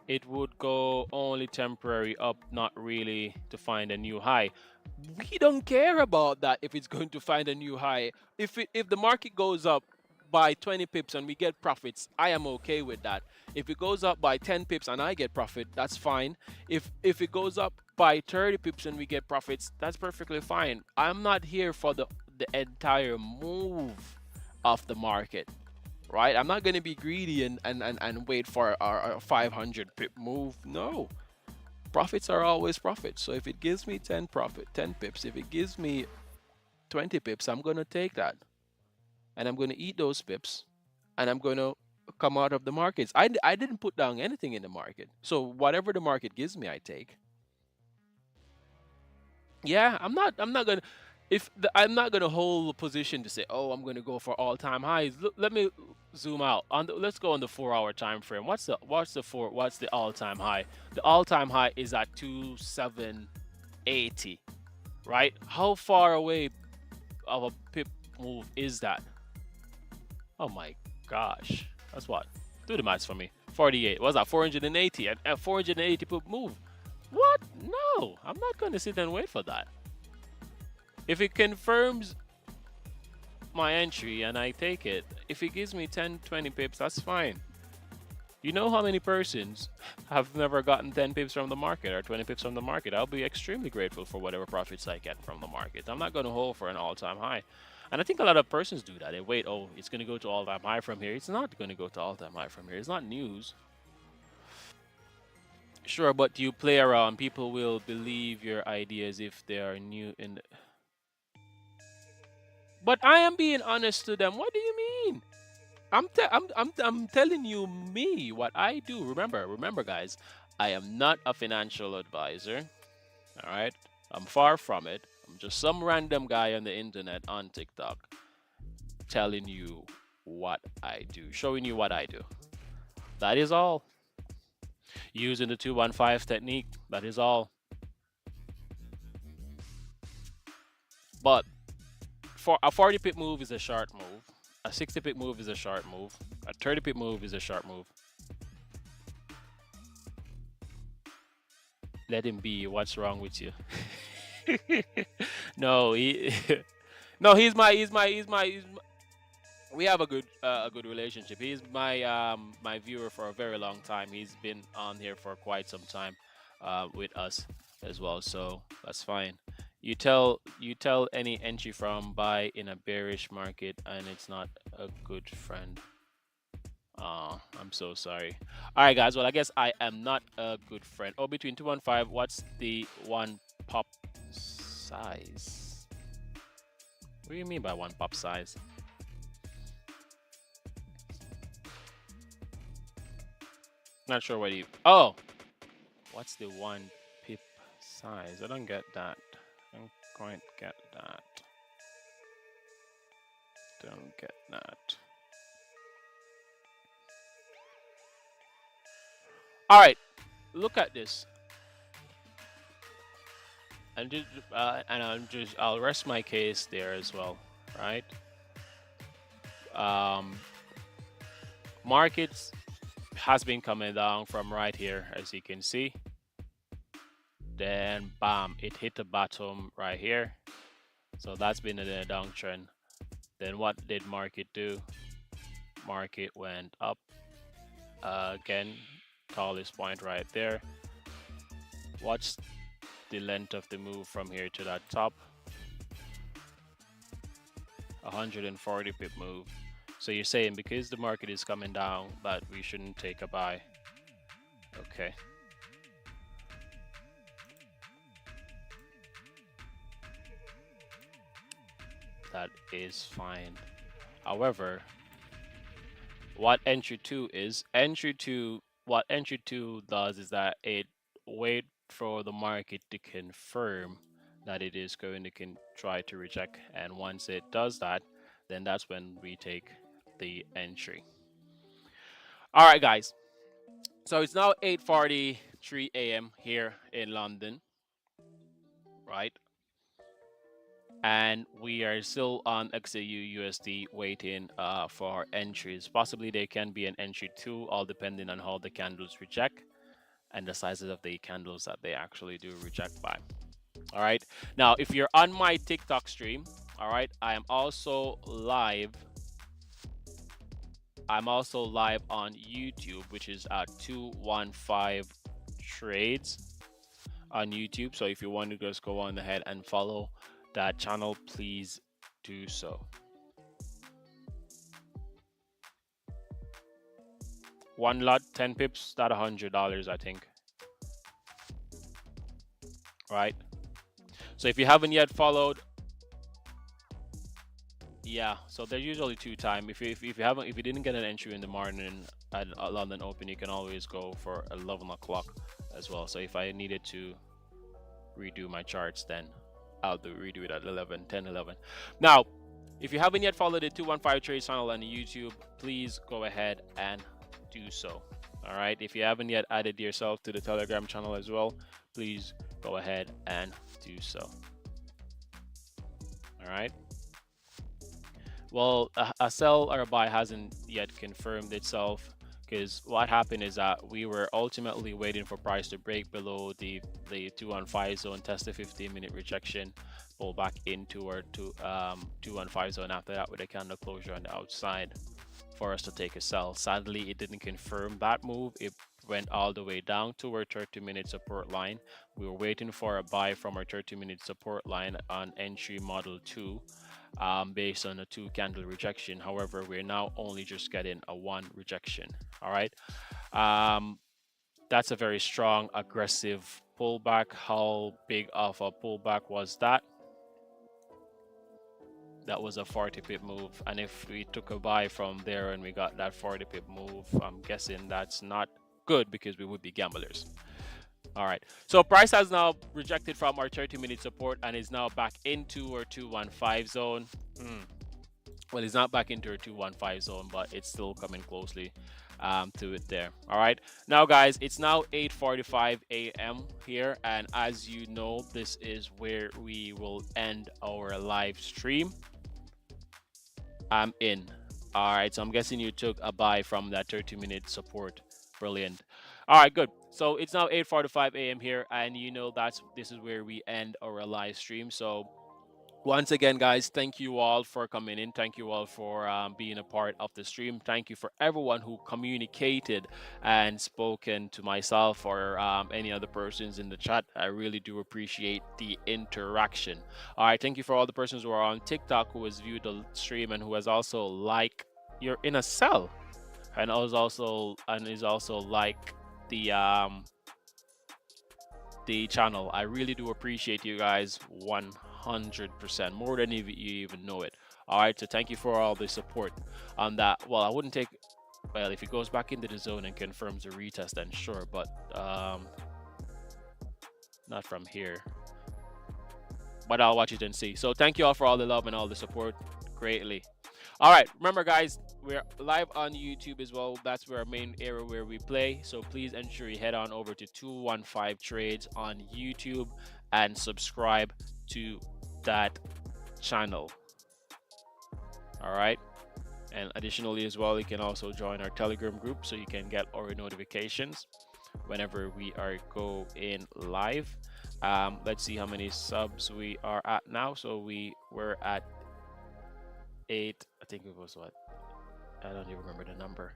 It would go only temporary up, not really to find a new high. We don't care about that if it's going to find a new high. If the market goes up by 20 pips and we get profits, I am okay with that. If it goes up by 10 pips and I get profit, that's fine. If it goes up by 30 pips and we get profits, that's perfectly fine. I'm not here for the entire move of the market, right? I'm not going to be greedy and wait for our 500 pip move. No, profits are always profits. So if it gives me 10 pips, if it gives me 20 pips, I'm going to take that, and I'm going to eat those pips, and I'm going to come out of the markets. I didn't put down anything in the market. So whatever the market gives me, I take. Yeah, I'm not gonna I'm not gonna hold a position to say, oh, I'm gonna go for all-time highs. Look, let me zoom out on let's go on the 4 hour time frame. What's the all-time high? The all-time high is at 2780, right? How far away of a pip move is that? Oh my gosh, that's what. Do the maths for me. 48. What's that? 480. A 480 pip move. What? No, I'm not gonna sit and wait for that. If it confirms my entry and I take it, if it gives me 10, 20 pips, that's fine. You know how many persons have never gotten 10 pips from the market or 20 pips from the market? I'll be extremely grateful for whatever profits I get from the market. I'm not going to hold for an all-time high. And I think a lot of persons do that. They wait, oh, it's going to go to all-time high from here. It's not going to go to all-time high from here. It's not news. Sure, but you play around. People will believe your ideas if they are new in. But I am being honest to them. What do you mean? I'm telling you me what I do. Remember, guys, I am not a financial advisor. All right, I'm far from it. I'm just some random guy on the internet on TikTok telling you what I do, showing you what I do. That is all. Using the 215 technique. That is all. But a 40 pip move is a short move. A 60 pip move is a short move. A 30 pip move is a short move. Let him be. What's wrong with you? No, he no, he's my we have a good relationship. He's my viewer for a very long time. He's been on here for quite some time with us as well, so that's fine. You tell any entry from buy in a bearish market and it's not a good friend. Oh, I'm so sorry. All right, guys. Well, I guess I am not a good friend. Oh, between 2 and 5, what's the one pop size? What do you mean by one pop size? Not sure what you. Oh, what's the one pip size? I don't get that. I don't quite get that. Don't get that. All right, look at this. I'll rest my case there as well, right? Um, Markets has been coming down from right here, as you can see. Then, bam, it hit the bottom right here. So that's been in a downtrend. Then what did market do? Market went up again, tallest point right there. Watch the length of the move from here to that top. 140 pip move. So you're saying because the market is coming down that we shouldn't take a buy. Okay. That is fine. However, what entry 2 is, what entry 2 does is that it wait for the market to confirm that it is going to try to reject, and once it does that, then that's when we take the entry. All right, guys. So it's now 8:43 a.m. here in London, right? And we are still on XAU USD waiting for entries. Possibly there can be an entry 2, all depending on how the candles reject and the sizes of the candles that they actually do reject by. All right. Now, if you're on my TikTok stream, all right, I am also live. I'm also live on YouTube, which is at 215 Trades on YouTube. So if you want to just go on ahead and follow that channel, please do so. One lot, 10 pips, that $100, I think. Right. So if you haven't yet followed, yeah. So there's usually 2 times. If you didn't get an entry in the morning at London Open, you can always go for 11 o'clock as well. So if I needed to redo my charts, then I'll redo it at 11, 10, 11. Now, if you haven't yet followed the 215 Trades channel on YouTube, please go ahead and do so. All right. If you haven't yet added yourself to the Telegram channel as well, please go ahead and do so. All right. Well, a sell or a buy hasn't yet confirmed itself, because what happened is that we were ultimately waiting for price to break below the 215 zone, test the 15-minute rejection, pull back into our 215 zone after that with a candle closure on the outside for us to take a sell. Sadly, it didn't confirm that move. It went all the way down to our 30-minute support line. We were waiting for a buy from our 30-minute support line on entry model 2. Based on a 2 candle rejection. However, we're now only just getting a 1 rejection. All right. That's a very strong, aggressive pullback. How big of a pullback was that? That was a 40 pip move. And if we took a buy from there and we got that 40 pip move, I'm guessing that's not good because we would be gamblers. All right, so price has now rejected from our 30-minute support and is now back into our 215 zone. Well, it's not back into our 215 zone, but it's still coming closely to it there. All right, now guys, it's now 8:45 a.m. here, and as you know, this is where we will end our live stream. I'm in. All right, so I'm guessing you took a buy from that 30-minute support. Brilliant. All right, good. So it's now 8:45 a.m. here, and you know this is where we end our live stream. So once again, guys, thank you all for coming in. Thank you all for being a part of the stream. Thank you for everyone who communicated and spoken to myself or any other persons in the chat. I really do appreciate the interaction. All right, thank you for all the persons who are on TikTok who has viewed the stream and who has also like you're in a cell and is also like the um the channel. I really do appreciate you guys 100% more than you even know it. All right, so thank you for all the support on that. Well, I wouldn't take, well, if he goes back into the zone and confirms a retest, then sure, but not from here. But I'll watch it and see. So thank you all for all the love and all the support. Greatly. All right, remember, guys, we're live on YouTube as well. That's where our main area where we play. So please ensure you head on over to 215 Trades on YouTube and subscribe to that channel. All right. And additionally, as well, you can also join our Telegram group so you can get our notifications whenever we are going live. Let's see how many subs we are at now. So we were at 8. I think it was what? I don't even remember the number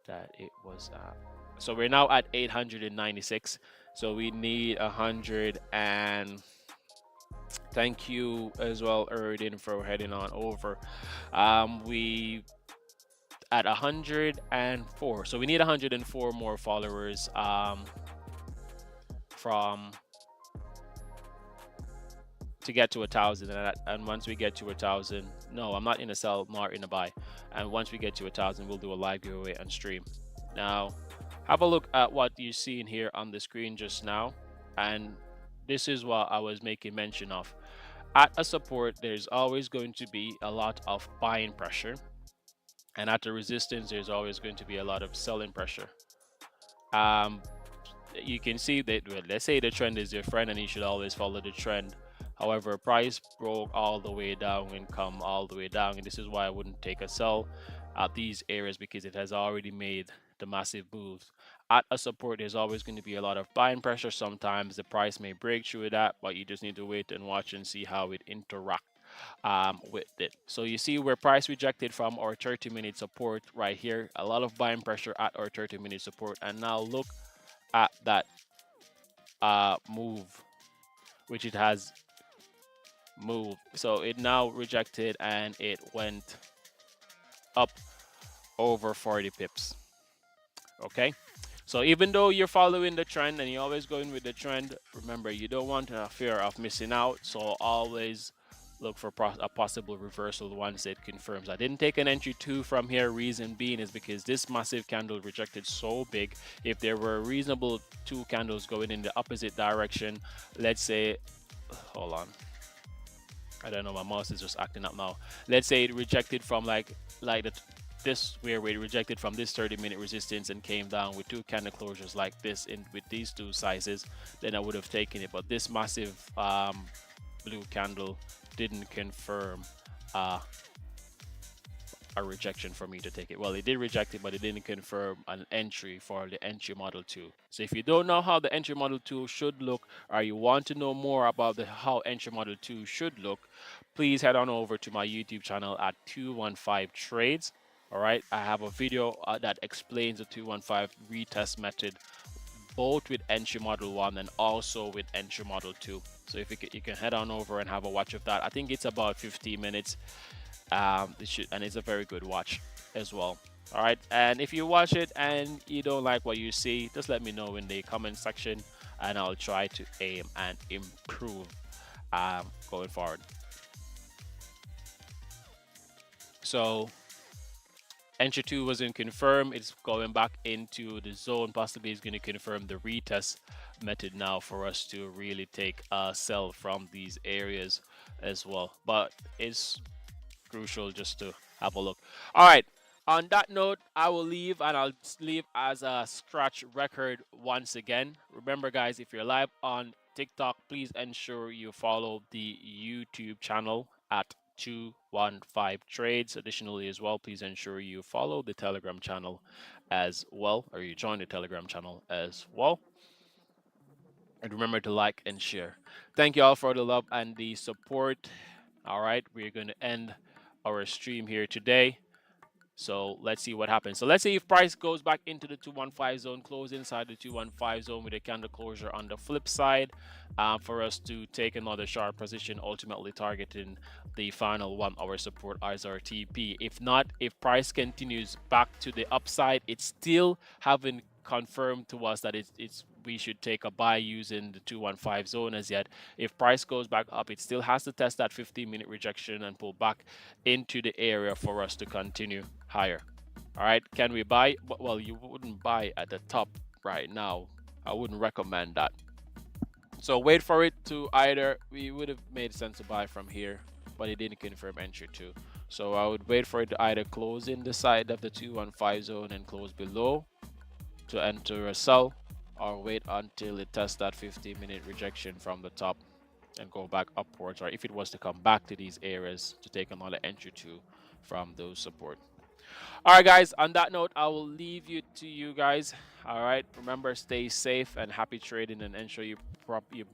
that it was at. So we're now at 896. So we need 100, and thank you as well, Erdin, for heading on over. We at 104. So we need 104 more followers from to get to 1,000, and once we get to 1,000, no, I'm not in a sell nor in a buy. And once we get to 1,000, we'll do a live giveaway and stream. Now, have a look at what you see in here on the screen just now, and this is what I was making mention of. At a support, there's always going to be a lot of buying pressure, and at the resistance, there's always going to be a lot of selling pressure. Um, you can see that, well, let's say the trend is your friend and you should always follow the trend. However, price broke all the way down and come all the way down, and this is why I wouldn't take a sell at these areas, because it has already made the massive moves. At a support, there's always going to be a lot of buying pressure. Sometimes the price may break through that, but you just need to wait and watch and see how it interacts with it. So you see where price rejected from our 30-minute support right here. A lot of buying pressure at our 30-minute support, and now look at that move, which it has moved. So it now rejected and it went up over 40 pips. Okay, so even though you're following the trend and you're always going with the trend, remember, you don't want a fear of missing out. So always look for a possible reversal once it confirms. I didn't take an entry 2 from here. Reason being is because this massive candle rejected so big. If there were reasonable 2 candles going in the opposite direction, let's say, hold on, I don't know, my mouse is just acting up now. Let's say it rejected from this where it rejected from this 30-minute resistance and came down with 2 candle closures like this in with these 2 sizes, then I would have taken it. But this massive blue candle didn't confirm a rejection for me to take it. Well, it did reject it, but it didn't confirm an entry for the entry model 2. So if you don't know how the entry model 2 should look, or you want to know more about how entry model 2 should look, please head on over to my YouTube channel at 215 Trades. All right, I have a video that explains the 215 retest method, both with entry model 1 and also with entry model 2. So if you can head on over and have a watch of that. I think it's about 15 minutes. And it's a very good watch as well. All right, and if you watch it and you don't like what you see, just let me know in the comment section, and I'll try to aim and improve going forward. So entry 2 wasn't confirmed. It's going back into the zone. Possibly it's going to confirm the retest method now for us to really take a sell from these areas as well. But it's crucial just to have a look. All right. On that note, I will leave, and I'll leave as a scratch record once again. Remember, guys, if you're live on TikTok, please ensure you follow the YouTube channel at 215 trades. Additionally, as well, please ensure you follow the Telegram channel as well, or you join the Telegram channel as well. And remember to like and share. Thank you all for the love and the support. All right, we're going to end our stream here today. So let's see what happens. So let's say if price goes back into the 215 zone, close inside the 215 zone with a candle closure on the flip side, for us to take another sharp position, ultimately targeting the final 1 hour support as our TP. If not, if price continues back to the upside, it's still haven't confirmed to us that it's we should take a buy using the 215 zone as yet. If price goes back up, it still has to test that 15-minute rejection and pull back into the area for us to continue higher. All right, can we buy? Well, you wouldn't buy at the top right now. I wouldn't recommend that. So wait for it to either, we would have made sense to buy from here, but it didn't confirm entry too. So I would wait for it to either close in the side of the 215 zone and close below to enter a sell, or wait until it tests that 15-minute rejection from the top and go back upwards, or if it was to come back to these areas to take another entry to from those support. All right, guys, on that note, I will leave you to you guys. All right, remember, stay safe and happy trading, and ensure you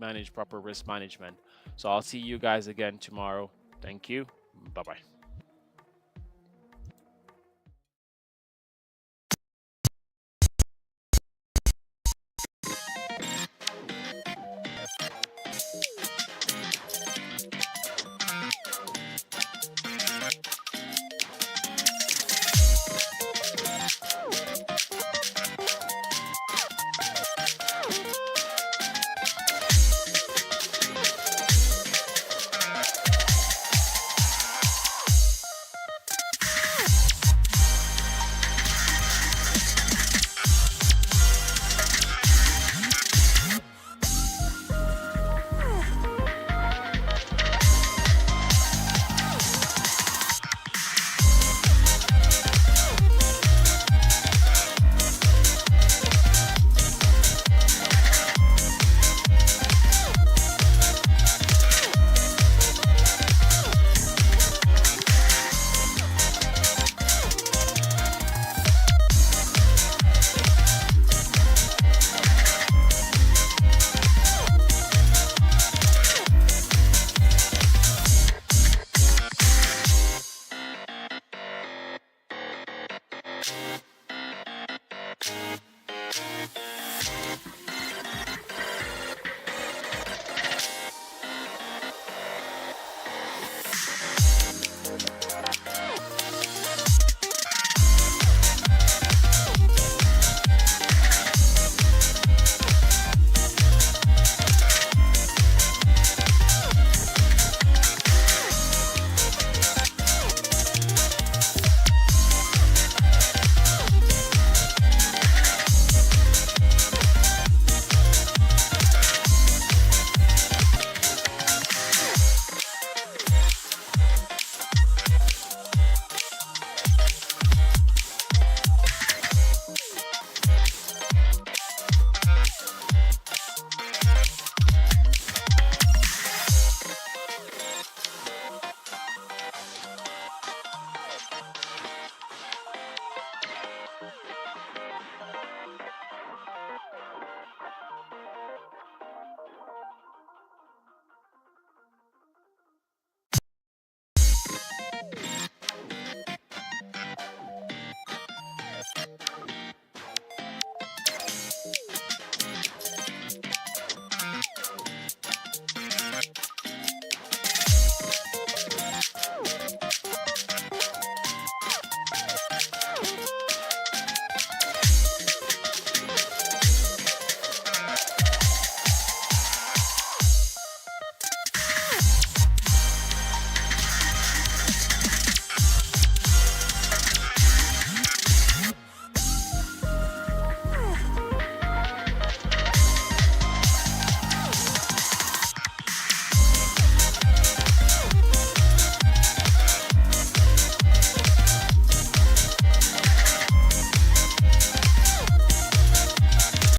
manage proper risk management. So I'll see you guys again tomorrow. Thank you. Bye bye.